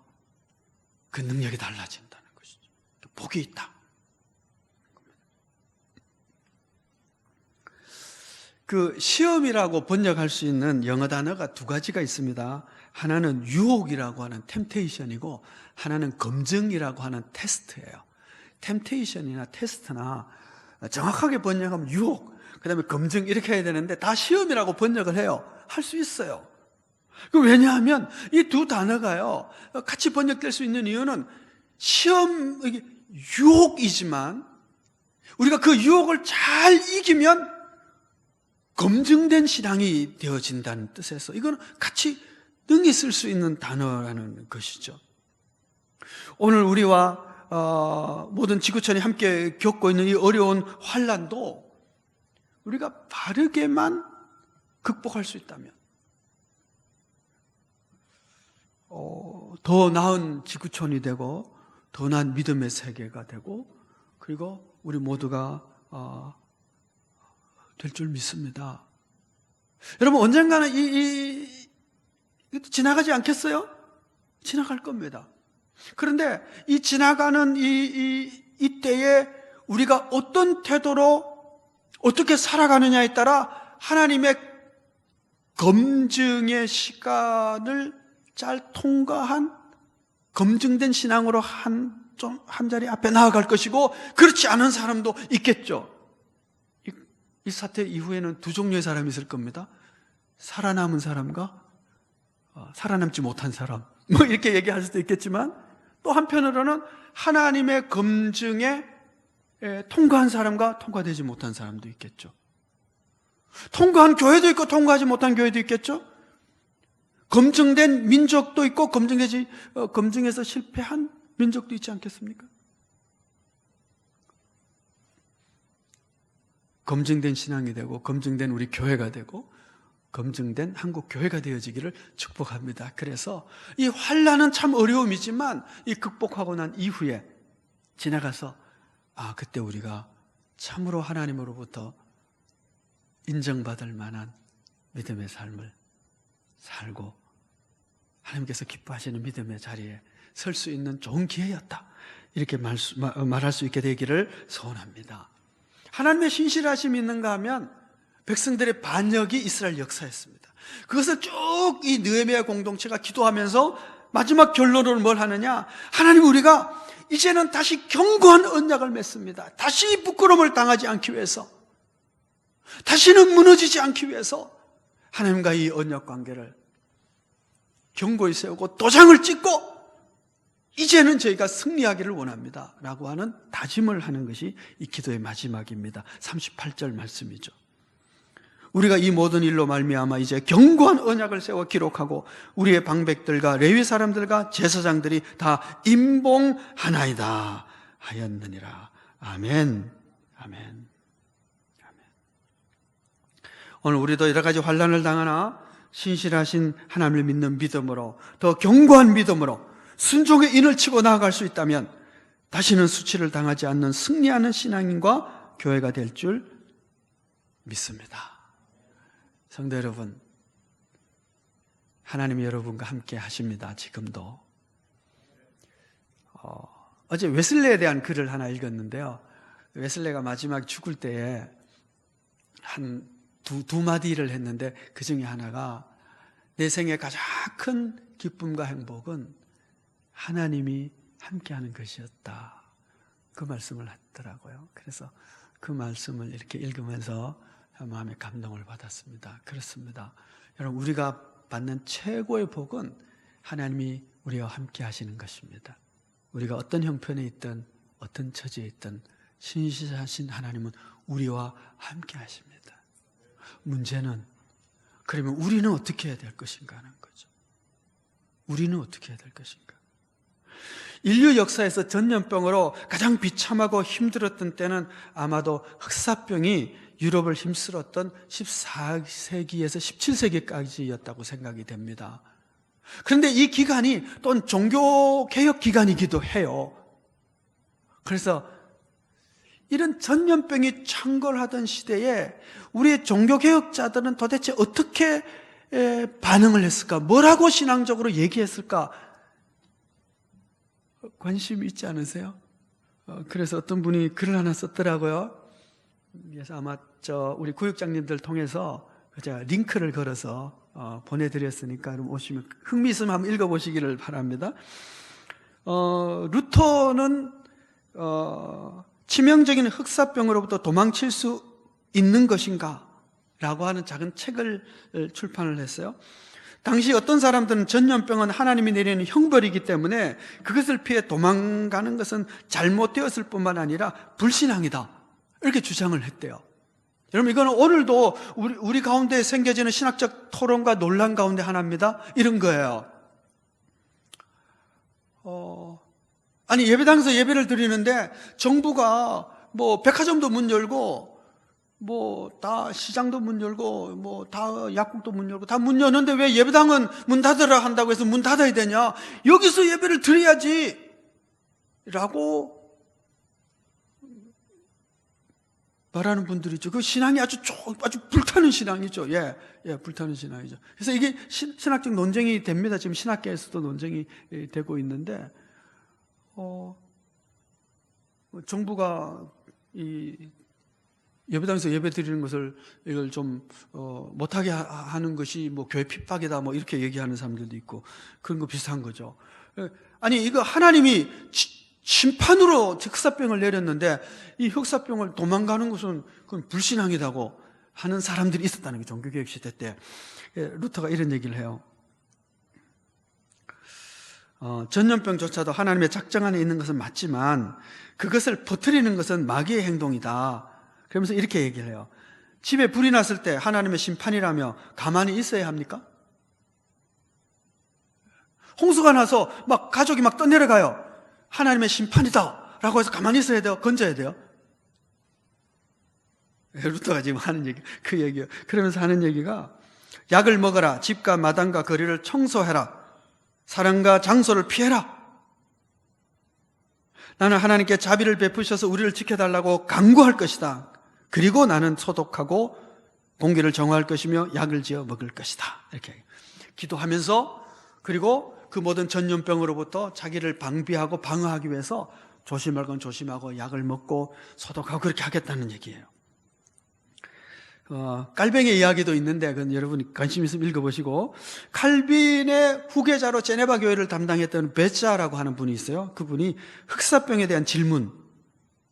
그 능력이 달라진다는 것이죠. 복이 있다. 그 시험이라고 번역할 수 있는 영어 단어가 두 가지가 있습니다. 하나는 유혹이라고 하는 템테이션이고 하나는 검증이라고 하는 테스트예요. 템테이션이나 테스트나 정확하게 번역하면 유혹, 그 다음에 검증 이렇게 해야 되는데 다 시험이라고 번역을 해요. 할 수 있어요. 왜냐하면 이 두 단어가요 같이 번역될 수 있는 이유는 시험, 유혹이지만 우리가 그 유혹을 잘 이기면 검증된 신앙이 되어진다는 뜻에서 이건 같이 능히 쓸 수 있는 단어라는 것이죠. 오늘 우리와 모든 지구촌이 함께 겪고 있는 이 어려운 환난도 우리가 바르게만 극복할 수 있다면 더 나은 지구촌이 되고 더 나은 믿음의 세계가 되고 그리고 우리 모두가 될 줄 믿습니다. 여러분 언젠가는 지나가지 않겠어요? 지나갈 겁니다. 그런데 이 지나가는 이때에 우리가 어떤 태도로 어떻게 살아가느냐에 따라 하나님의 검증의 시간을 잘 통과한 검증된 신앙으로 한 자리 앞에 나아갈 것이고 그렇지 않은 사람도 있겠죠. 이 사태 이후에는 두 종류의 사람이 있을 겁니다. 살아남은 사람과 살아남지 못한 사람 뭐 이렇게 얘기할 수도 있겠지만 또 한편으로는 하나님의 검증에 통과한 사람과 통과되지 못한 사람도 있겠죠. 통과한 교회도 있고 통과하지 못한 교회도 있겠죠. 검증된 민족도 있고 검증에서 실패한 민족도 있지 않겠습니까? 검증된 신앙이 되고 검증된 우리 교회가 되고 검증된 한국 교회가 되어지기를 축복합니다. 그래서 이 환난은 참 어려움이지만 이 극복하고 난 이후에 지나가서 그때 우리가 참으로 하나님으로부터 인정받을 만한 믿음의 삶을 살고 하나님께서 기뻐하시는 믿음의 자리에 설 수 있는 좋은 기회였다. 이렇게 말할 수 있게 되기를 소원합니다. 하나님의 신실하심이 있는가 하면 백성들의 반역이 이스라엘 역사였습니다. 그것을 쭉 이 느헤미야 공동체가 기도하면서 마지막 결론으로 뭘 하느냐? 하나님 우리가 이제는 다시 견고한 언약을 맺습니다. 다시 부끄러움을 당하지 않기 위해서 다시는 무너지지 않기 위해서 하나님과 이 언약 관계를 견고히 세우고 도장을 찍고 이제는 저희가 승리하기를 원합니다 라고 하는 다짐을 하는 것이 이 기도의 마지막입니다. 38절 말씀이죠. 우리가 이 모든 일로 말미암아 이제 견고한 언약을 세워 기록하고 우리의 방백들과 레위 사람들과 제사장들이 다 임봉하나이다 하였느니라. 아멘. 아멘. 아멘. 오늘 우리도 여러 가지 환난을 당하나 신실하신 하나님을 믿는 믿음으로 더 견고한 믿음으로 순종의 인을 치고 나아갈 수 있다면 다시는 수치를 당하지 않는 승리하는 신앙인과 교회가 될 줄 믿습니다. 성도 여러분, 하나님이 여러분과 함께 하십니다. 지금도. 어제 웨슬레에 대한 글을 하나 읽었는데요. 웨슬레가 마지막 죽을 때에 한 두 마디를 했는데 그 중에 하나가 내 생의 가장 큰 기쁨과 행복은 하나님이 함께하는 것이었다. 그 말씀을 하더라고요. 그래서 그 말씀을 이렇게 읽으면서 마음에 감동을 받았습니다. 그렇습니다. 여러분 우리가 받는 최고의 복은 하나님이 우리와 함께 하시는 것입니다. 우리가 어떤 형편에 있든 어떤 처지에 있든 신실하신 하나님은 우리와 함께 하십니다. 문제는 그러면 우리는 어떻게 해야 될 것인가 하는 거죠. 우리는 어떻게 해야 될 것인가. 인류 역사에서 전염병으로 가장 비참하고 힘들었던 때는 아마도 흑사병이 유럽을 힘쓸었던 14세기에서 17세기까지였다고 생각이 됩니다. 그런데 이 기간이 또한 종교개혁 기간이기도 해요. 그래서 이런 전염병이 창궐하던 시대에 우리의 종교개혁자들은 도대체 어떻게 반응을 했을까? 뭐라고 신앙적으로 얘기했을까? 관심 있지 않으세요? 그래서 어떤 분이 글을 하나 썼더라고요. 그래서 아마 우리 구역장님들 통해서 제가 링크를 걸어서 보내드렸으니까 그럼 오시면 흥미 있으면 한번 읽어보시기를 바랍니다. 루터는 치명적인 흑사병으로부터 도망칠 수 있는 것인가? 라고 하는 작은 책을 출판을 했어요. 당시 어떤 사람들은 전염병은 하나님이 내리는 형벌이기 때문에 그것을 피해 도망가는 것은 잘못되었을 뿐만 아니라 불신앙이다, 이렇게 주장을 했대요. 여러분, 이거는 오늘도 우리 가운데 생겨지는 신학적 토론과 논란 가운데 하나입니다. 이런 거예요. 아니, 예배당에서 예배를 드리는데 정부가 뭐 백화점도 문 열고 뭐 다 시장도 문 열고 뭐 다 약국도 문 열고 다 문 여는데 왜 예배당은 문 닫으라 한다고 해서 문 닫아야 되냐? 여기서 예배를 드려야지 라고 말하는 분들이죠. 그 신앙이 아주 불타는 신앙이죠. 불타는 신앙이죠. 그래서 이게 신학적 논쟁이 됩니다. 지금 신학계에서도 논쟁이 되고 있는데, 정부가 이 예배당에서 예배 드리는 것을 이걸 좀 못하게 하는 것이 뭐 교회 핍박이다 뭐 이렇게 얘기하는 사람들도 있고, 그런 거 비슷한 거죠. 아니, 이거 하나님이 심판으로 흑사병을 내렸는데 이 흑사병을 도망가는 것은 그건 불신앙이라고 하는 사람들이 있었다는 게 종교개혁 시대 때. 루터가 이런 얘기를 해요. 전염병조차도 하나님의 작정 안에 있는 것은 맞지만 그것을 퍼뜨리는 것은 마귀의 행동이다. 그러면서 이렇게 얘기를 해요. 집에 불이 났을 때 하나님의 심판이라며 가만히 있어야 합니까? 홍수가 나서 막 가족이 막 떠내려가요. 하나님의 심판이다 라고 해서 가만히 있어야 돼요? 건져야 돼요? 루터가 지금 하는 얘기, 그 얘기예요. 그러면서 하는 얘기가, 약을 먹어라, 집과 마당과 거리를 청소해라, 사랑과 장소를 피해라. 나는 하나님께 자비를 베푸셔서 우리를 지켜달라고 간구할 것이다. 그리고 나는 소독하고 공기를 정화할 것이며 약을 지어 먹을 것이다. 이렇게 기도하면서, 그리고 그 모든 전염병으로부터 자기를 방비하고 방어하기 위해서 조심할 건 조심하고 약을 먹고 소독하고 그렇게 하겠다는 얘기예요. 칼빈의 이야기도 있는데 그건 여러분이 관심 있으면 읽어보시고, 칼빈의 후계자로 제네바 교회를 담당했던 베자라고 하는 분이 있어요. 그분이 흑사병에 대한 질문,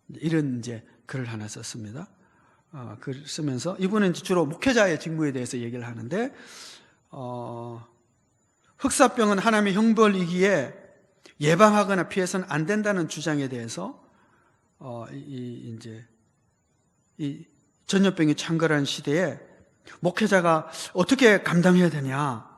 이런 이제 글을 하나 썼습니다. 글을 쓰면서 이분은 주로 목회자의 직무에 대해서 얘기를 하는데, 흑사병은 하나님의 형벌이기에 예방하거나 피해서는 안 된다는 주장에 대해서 이 전염병이 창궐한 시대에 목회자가 어떻게 감당해야 되냐,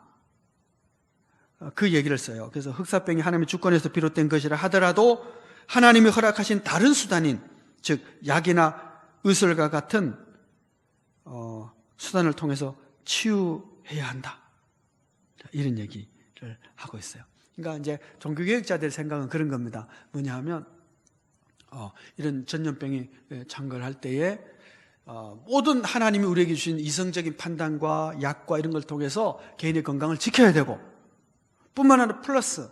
그 얘기를 써요. 그래서 흑사병이 하나님의 주권에서 비롯된 것이라 하더라도 하나님이 허락하신 다른 수단인, 즉 약이나 의술과 같은 수단을 통해서 치유해야 한다, 이런 얘기를 하고 있어요. 그러니까 이제 종교개혁자들의 생각은 그런 겁니다. 뭐냐 하면 이런 전염병이 창궐할 때에 모든 하나님이 우리에게 주신 이성적인 판단과 약과 이런 걸 통해서 개인의 건강을 지켜야 되고, 뿐만 아니라 플러스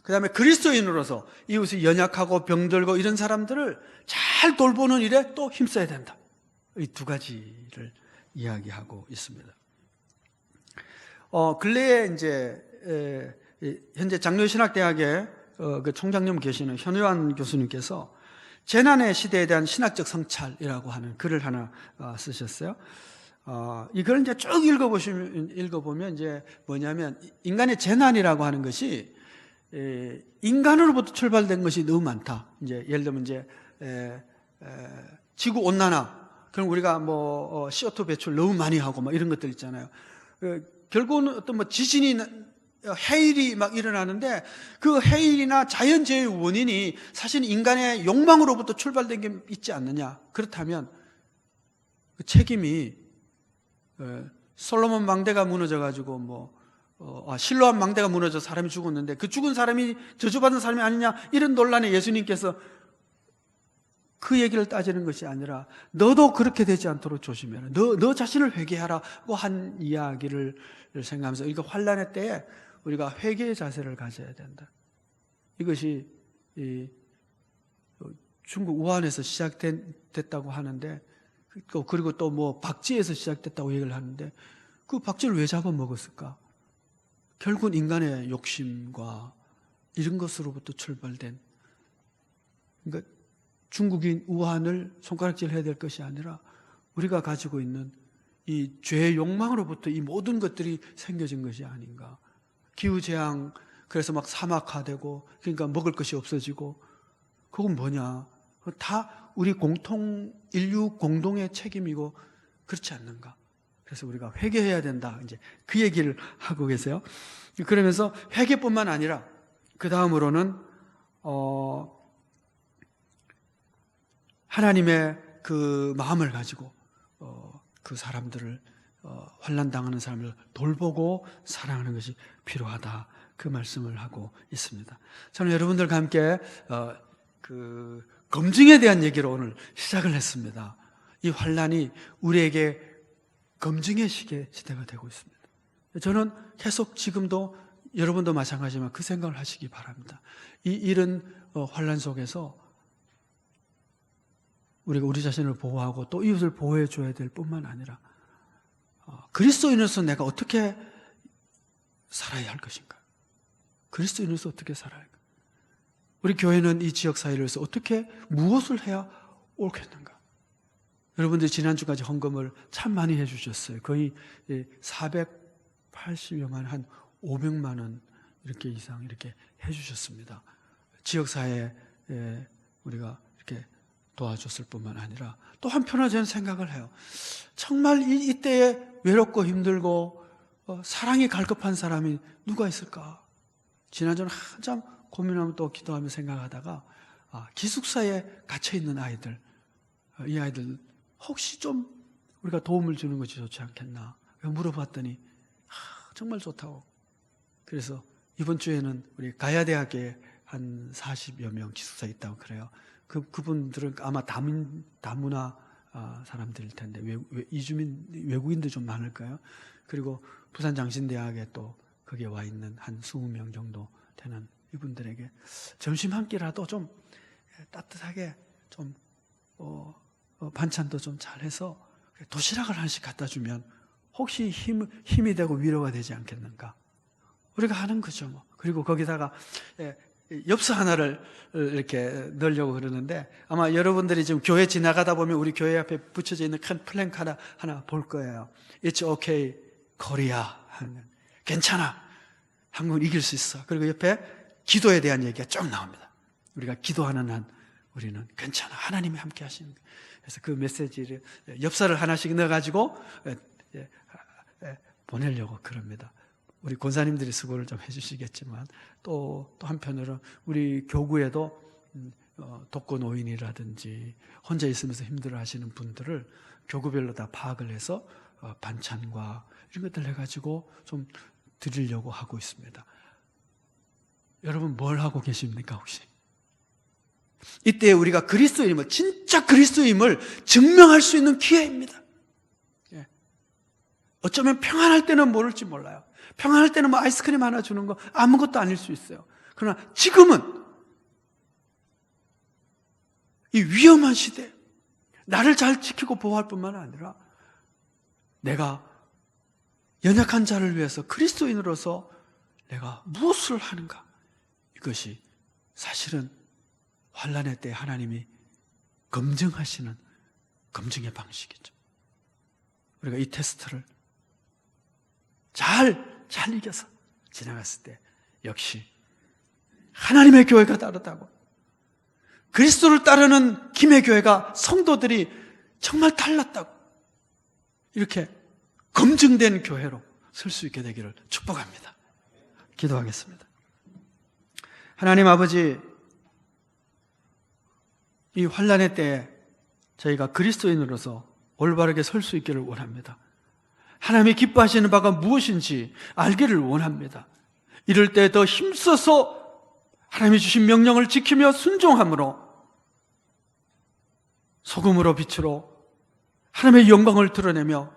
그 다음에 그리스도인으로서 이웃이 연약하고 병들고 이런 사람들을 잘 돌보는 일에 또 힘써야 된다. 이 두 가지를 이야기하고 있습니다. 근래에 이제 현재 장로신학대학에 그 총장님 계시는 현요한 교수님께서 재난의 시대에 대한 신학적 성찰이라고 하는 글을 하나 쓰셨어요. 이걸 이제 쭉 읽어보면 이제 뭐냐면, 인간의 재난이라고 하는 것이 인간으로부터 출발된 것이 너무 많다. 이제 예를 들면 이제 지구 온난화, 그럼 우리가 뭐 CO2 배출 너무 많이 하고 막 이런 것들 있잖아요. 결국은 어떤 뭐 지진이, 해일이 막 일어나는데 그 해일이나 자연재해의 원인이 사실 인간의 욕망으로부터 출발된 게 있지 않느냐. 그렇다면 그 책임이 솔로몬 망대가 무너져가지고 실로암 망대가 무너져 사람이 죽었는데 그 죽은 사람이 저주받은 사람이 아니냐, 이런 논란에 예수님께서 그 얘기를 따지는 것이 아니라 너도 그렇게 되지 않도록 조심해라, 너 자신을 회개하라고 한 이야기를 생각하면서, 이거 환난의 때에 우리가 회개의 자세를 가져야 된다. 이것이 중국 우한에서 시작됐다고 하는데 그리고 또 뭐 박쥐에서 시작됐다고 얘기를 하는데 그 박쥐를 왜 잡아먹었을까? 결국은 인간의 욕심과 이런 것으로부터 출발된, 그러니까 중국인 우한을 손가락질 해야 될 것이 아니라 우리가 가지고 있는 이 죄의 욕망으로부터 이 모든 것들이 생겨진 것이 아닌가. 기후재앙, 그래서 막 사막화되고, 그러니까 먹을 것이 없어지고, 그건 뭐냐? 다 우리 인류 공동의 책임이고, 그렇지 않는가? 그래서 우리가 회개해야 된다. 이제 그 얘기를 하고 계세요. 그러면서 회개뿐만 아니라, 그 다음으로는, 하나님의 그 마음을 가지고, 그 사람들을, 환난 당하는 사람을 돌보고 사랑하는 것이 필요하다. 그 말씀을 하고 있습니다. 저는 여러분들과 함께 그 검증에 대한 얘기로 오늘 시작을 했습니다. 이 환난이 우리에게 검증의 시대가 되고 있습니다. 저는 계속 지금도 여러분도 마찬가지지만 그 생각을 하시기 바랍니다. 이런 환난 속에서 우리가 우리 자신을 보호하고 또 이웃을 보호해 줘야 될 뿐만 아니라 그리스도인으로서 내가 어떻게 살아야 할 것인가? 그리스도인으로서 어떻게 살아야 할까? 우리 교회는 이 지역 사회로서 어떻게 무엇을 해야 옳겠는가? 여러분들이 지난주까지 헌금을 참 많이 해주셨어요. 거의 480여만 한 500만 원 이렇게 이상 이렇게 해주셨습니다. 지역 사회에 우리가 이렇게 도와줬을 뿐만 아니라 또 한편으로 저는 생각을 해요. 정말 이때에 외롭고 힘들고 사랑이 갈급한 사람이 누가 있을까? 지난주는 한참 고민하면 또 기도하며 생각하다가 기숙사에 갇혀있는 아이들, 이 아이들 혹시 좀 우리가 도움을 주는 것이 좋지 않겠나 물어봤더니 정말 좋다고. 그래서 이번 주에는 우리 가야대학에 한 40여 명 기숙사에 있다고 그래요. 그분들은 아마 다문화 사람들일 텐데 이주민 외국인들 좀 많을까요? 그리고 부산장신대학에 또 거기에 와 있는 한 20명 정도 되는 이분들에게 점심 한 끼라도 좀 따뜻하게 좀 반찬도 좀 잘해서 도시락을 하나씩 갖다 주면 혹시 힘이 되고 위로가 되지 않겠는가? 우리가 하는 거죠 뭐. 그리고 거기다가 엽서 하나를 이렇게 넣으려고 그러는데 아마 여러분들이 지금 교회 지나가다 보면 우리 교회 앞에 붙여져 있는 큰 플랭크 하나 볼 거예요. It's okay, Korea. 괜찮아. 한국은 이길 수 있어. 그리고 옆에 기도에 대한 얘기가 쭉 나옵니다. 우리가 기도하는 한 우리는 괜찮아. 하나님이 함께 하시는 거예요. 그래서 그 메시지를 엽서를 하나씩 넣어가지고 보내려고 그럽니다. 우리 권사님들이 수고를 좀 해주시겠지만 또 한편으로 우리 교구에도 독거노인이라든지 혼자 있으면서 힘들어하시는 분들을 교구별로 다 파악을 해서 반찬과 이런 것들 해가지고 좀 드리려고 하고 있습니다. 여러분 뭘 하고 계십니까 혹시? 이때 우리가 그리스도임을 진짜 그리스도임을 증명할 수 있는 기회입니다. 어쩌면 평안할 때는 모를지 몰라요. 평안할 때는 뭐 아이스크림 하나 주는 거 아무것도 아닐 수 있어요. 그러나 지금은 이 위험한 시대, 나를 잘 지키고 보호할 뿐만 아니라 내가 연약한 자를 위해서 그리스도인으로서 내가 무엇을 하는가? 이것이 사실은 환난의 때 하나님이 검증하시는 검증의 방식이죠. 우리가 이 테스트를 잘 이겨서 지나갔을 때 역시 하나님의 교회가 다르다고, 그리스도를 따르는 김해 교회가 성도들이 정말 달랐다고, 이렇게 검증된 교회로 설 수 있게 되기를 축복합니다. 기도하겠습니다. 하나님 아버지, 이 환난의 때에 저희가 그리스도인으로서 올바르게 설 수 있기를 원합니다. 하나님이 기뻐하시는 바가 무엇인지 알기를 원합니다. 이럴 때 더 힘써서 하나님이 주신 명령을 지키며 순종함으로 소금으로 빛으로 하나님의 영광을 드러내며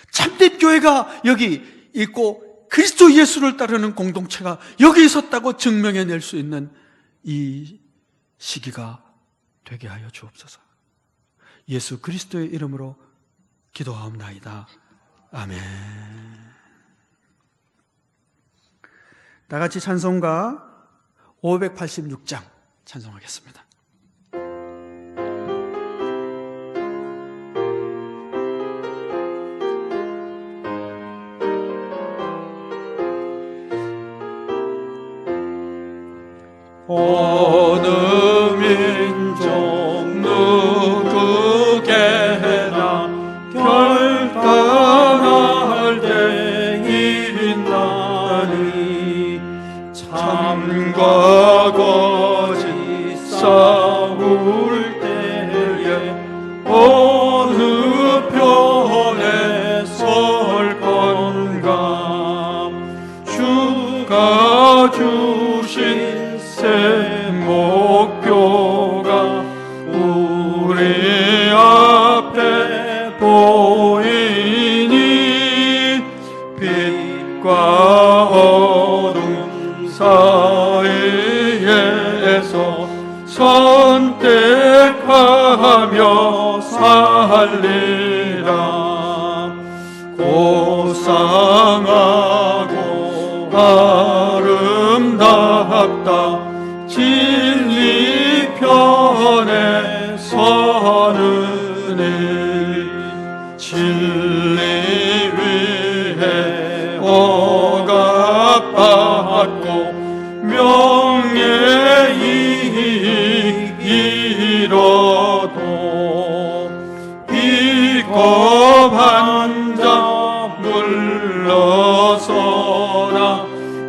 참된 교회가 여기 있고 그리스도 예수를 따르는 공동체가 여기 있었다고 증명해낼 수 있는 이 시기가 되게 하여 주옵소서. 예수 그리스도의 이름으로 기도하옵나이다. 아멘. 다 같이 찬송가 586장 찬송하겠습니다. 어느 민족 누구게나 결단할 때 있나니 참과 거짓 싸울 때에 어느 편에 설 건가 주가 주신 새 목표가 우리 앞에 보이니 빛과 어둠 사이에서 선택하며 살리라. 고상하고 아름답다 진리 편에 서는 일 진리 위해 억압받고 명예 이익 잃어도 비겁한 자 물러서라.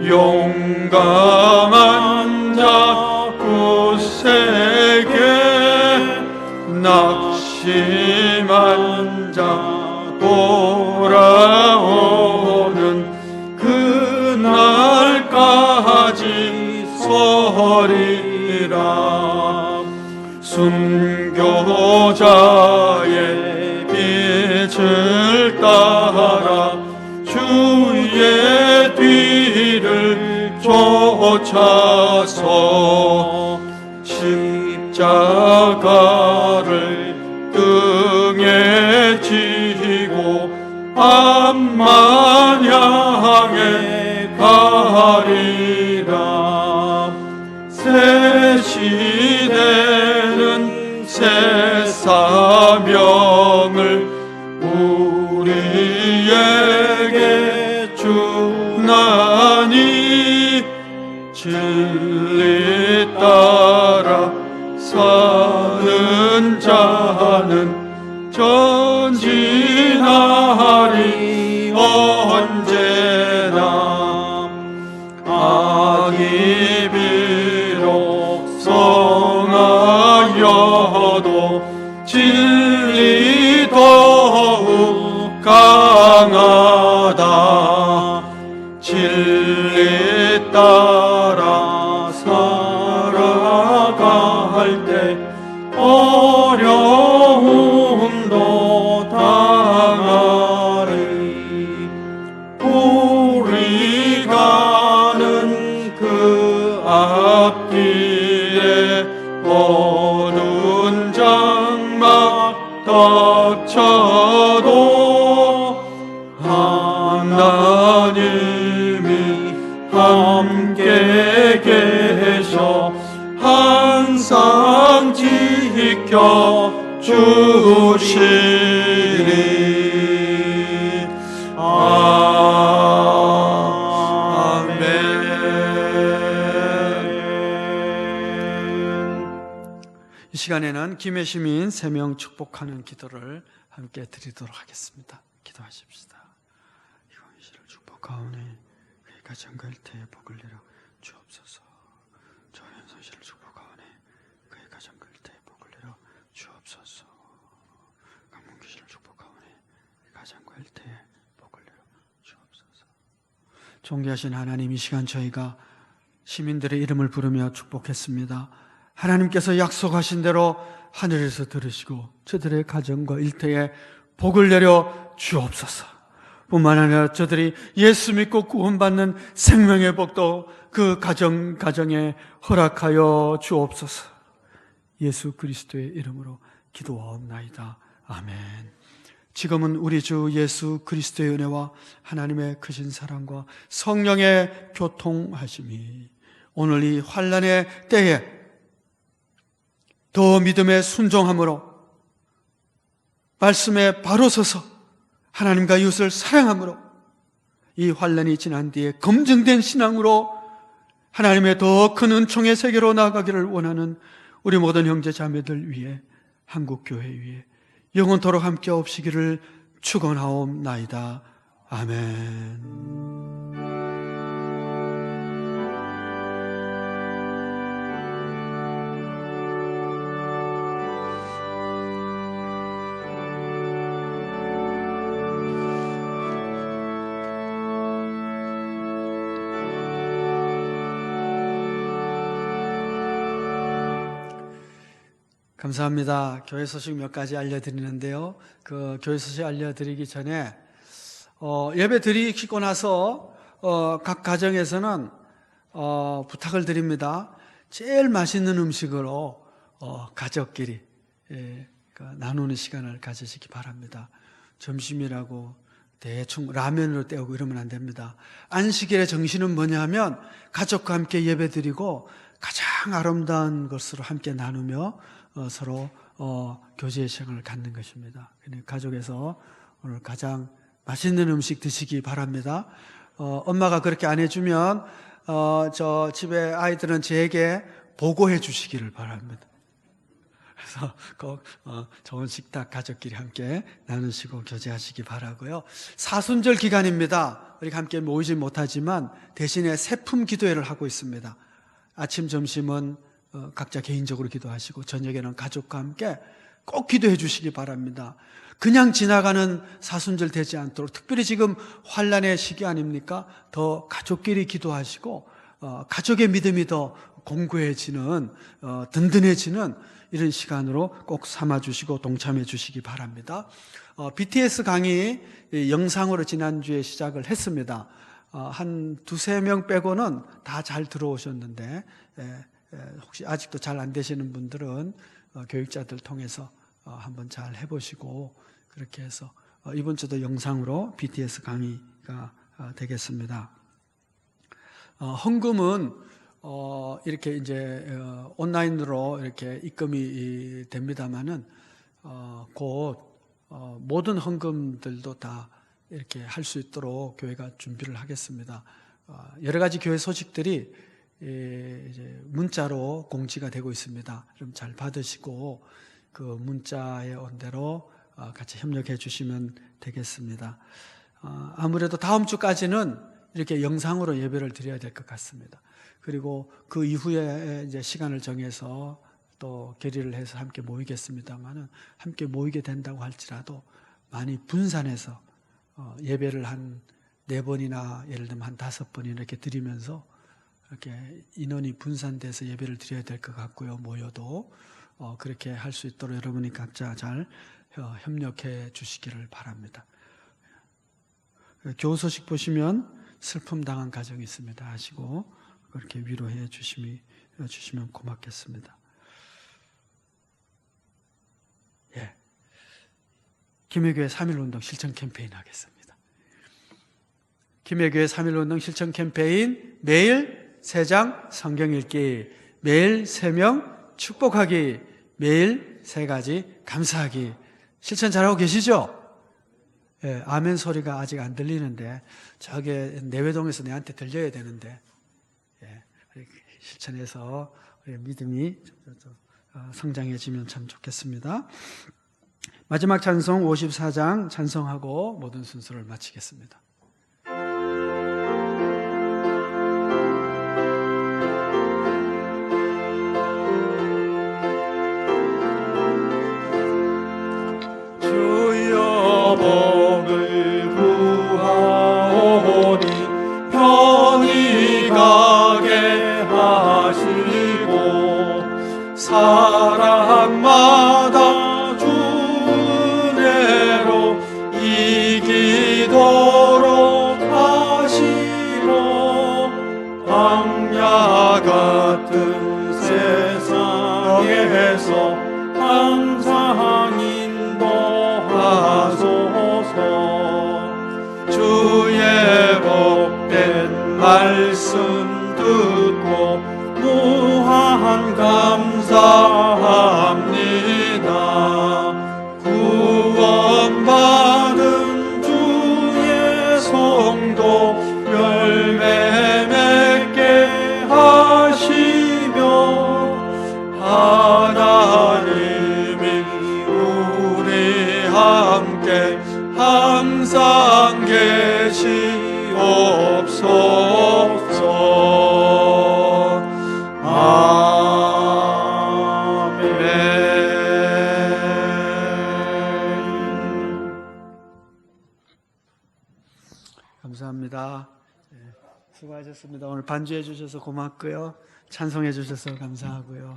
용감한 자 굳세게 낙심한 자 돌아오는 그날까지 서리라. 순교자의 빛을 따라 주의 뒤를 쫓아서 십자가를 등에 지고 앞만 향해 가리라. 새 시대는 새 사명을 우리에게 주나니 진리 따라 사는 자는 전진하리 언제나. 악이 비록 성하여도 진리 더욱 강하다. 진리 따라 살아갈 때 어려움도 당하리. 우리 가는 그 앞길에 어두운 장막 덮쳐도 하나님이 함께 계셔 항상 지켜 주시리. 아멘. 이 시간에는 김해 시민 3명 축복하는 기도를 함께 드리도록 하겠습니다. 기도하십시다. 이광희 씨를 축복하오니 그의 가정과 일터에 복을 내려 주옵소서. 조현선 씨를 축복하오니 그의 가정과 일터에 복을 내려 주옵소서. 강문기 씨를 축복하오니 그의 가정과 일터에 복을 내려 주옵소서. 존귀하신 하나님, 이 시간 저희가 시민들의 이름을 부르며 축복했습니다. 하나님께서 약속하신 대로 하늘에서 들으시고 저들의 가정과 일터에 복을 내려 주옵소서. 뿐만 아니라 저들이 예수 믿고 구원받는 생명의 복도 그 가정에 허락하여 주옵소서. 예수 그리스도의 이름으로 기도하옵나이다. 아멘. 지금은 우리 주 예수 그리스도의 은혜와 하나님의 크신 사랑과 성령의 교통하심이 오늘 이 환난의 때에 더 믿음의 순종함으로 말씀에 바로 서서 하나님과 이웃을 사랑함으로 이 환난이 지난 뒤에 검증된 신앙으로 하나님의 더 큰 은총의 세계로 나아가기를 원하는 우리 모든 형제 자매들 위해 한국교회 위에 영원토록 함께 없으기를 축원하옵나이다. 아멘. 감사합니다. 교회 소식 몇 가지 알려드리는데요. 그 교회 소식 알려드리기 전에 예배 드리고 나서 각 가정에서는 부탁을 드립니다. 제일 맛있는 음식으로 가족끼리 나누는 시간을 가지시기 바랍니다. 점심이라고 대충 라면으로 때우고 이러면 안 됩니다. 안식일의 정신은 뭐냐 하면 가족과 함께 예배 드리고 가장 아름다운 것으로 함께 나누며 서로 교제의 시간을 갖는 것입니다. 가족에서 오늘 가장 맛있는 음식 드시기 바랍니다. 엄마가 그렇게 안 해주면 저 집에 아이들은 제게 보고해 주시기를 바랍니다. 그래서 꼭 좋은 식탁 가족끼리 함께 나누시고 교제하시기 바라고요. 사순절 기간입니다. 우리가 함께 모이지 못하지만 대신에 세품 기도회를 하고 있습니다. 아침 점심은 각자 개인적으로 기도하시고 저녁에는 가족과 함께 꼭 기도해 주시기 바랍니다. 그냥 지나가는 사순절 되지 않도록 특별히 지금 환난의 시기 아닙니까? 더 가족끼리 기도하시고 가족의 믿음이 더 공고해지는 든든해지는 이런 시간으로 꼭 삼아주시고 동참해 주시기 바랍니다. BTS 강의 영상으로 지난주에 시작을 했습니다. 한 두세 명 빼고는 다 잘 들어오셨는데 혹시 아직도 잘 안 되시는 분들은 교육자들 통해서 한번 잘 해보시고 그렇게 해서 이번 주도 영상으로 BTS 강의가 되겠습니다. 헌금은 이렇게 이제 온라인으로 이렇게 입금이 됩니다만은 곧 모든 헌금들도 다 이렇게 할 수 있도록 교회가 준비를 하겠습니다. 여러 가지 교회 소식들이 이제 문자로 공지가 되고 있습니다. 좀 잘 받으시고 그 문자에 온 대로 같이 협력해 주시면 되겠습니다. 아무래도 다음 주까지는 이렇게 영상으로 예배를 드려야 될 것 같습니다. 그리고 그 이후에 이제 시간을 정해서 또 결의를 해서 함께 모이겠습니다만은 함께 모이게 된다고 할지라도 많이 분산해서 예배를 한 4번이나 예를 들면 한 5번이나 이렇게 드리면서 이렇게 인원이 분산돼서 예배를 드려야 될 것 같고요. 모여도 그렇게 할 수 있도록 여러분이 각자 잘 협력해 주시기를 바랍니다. 교우 소식 보시면 슬픔 당한 가정이 있습니다 하시고 그렇게 위로해 주시면 고맙겠습니다. 예, 김해교회 3.1운동 실천 캠페인 하겠습니다. 김해교회 3.1운동 실천 캠페인 매일 3장 성경 읽기, 매일 3명 축복하기, 매일 3가지 감사하기. 실천 잘하고 계시죠? 예, 아멘 소리가 아직 안 들리는데 저게 내외동에서 내한테 들려야 되는데 예, 실천해서 우리의 믿음이 성장해지면 참 좋겠습니다. 마지막 찬송 54장 찬송하고 모든 순서를 마치겠습니다. 주여 복을 구하오니 편히 가게 하시고 사람마다 주 은혜로 이기도록 하시고 광야 같은 세상에서 항상 항상 계시옵소서. 아멘. 감사합니다. 수고하셨습니다. 오늘 반주해 주셔서 고맙고요. 찬송해 주셔서 감사하고요.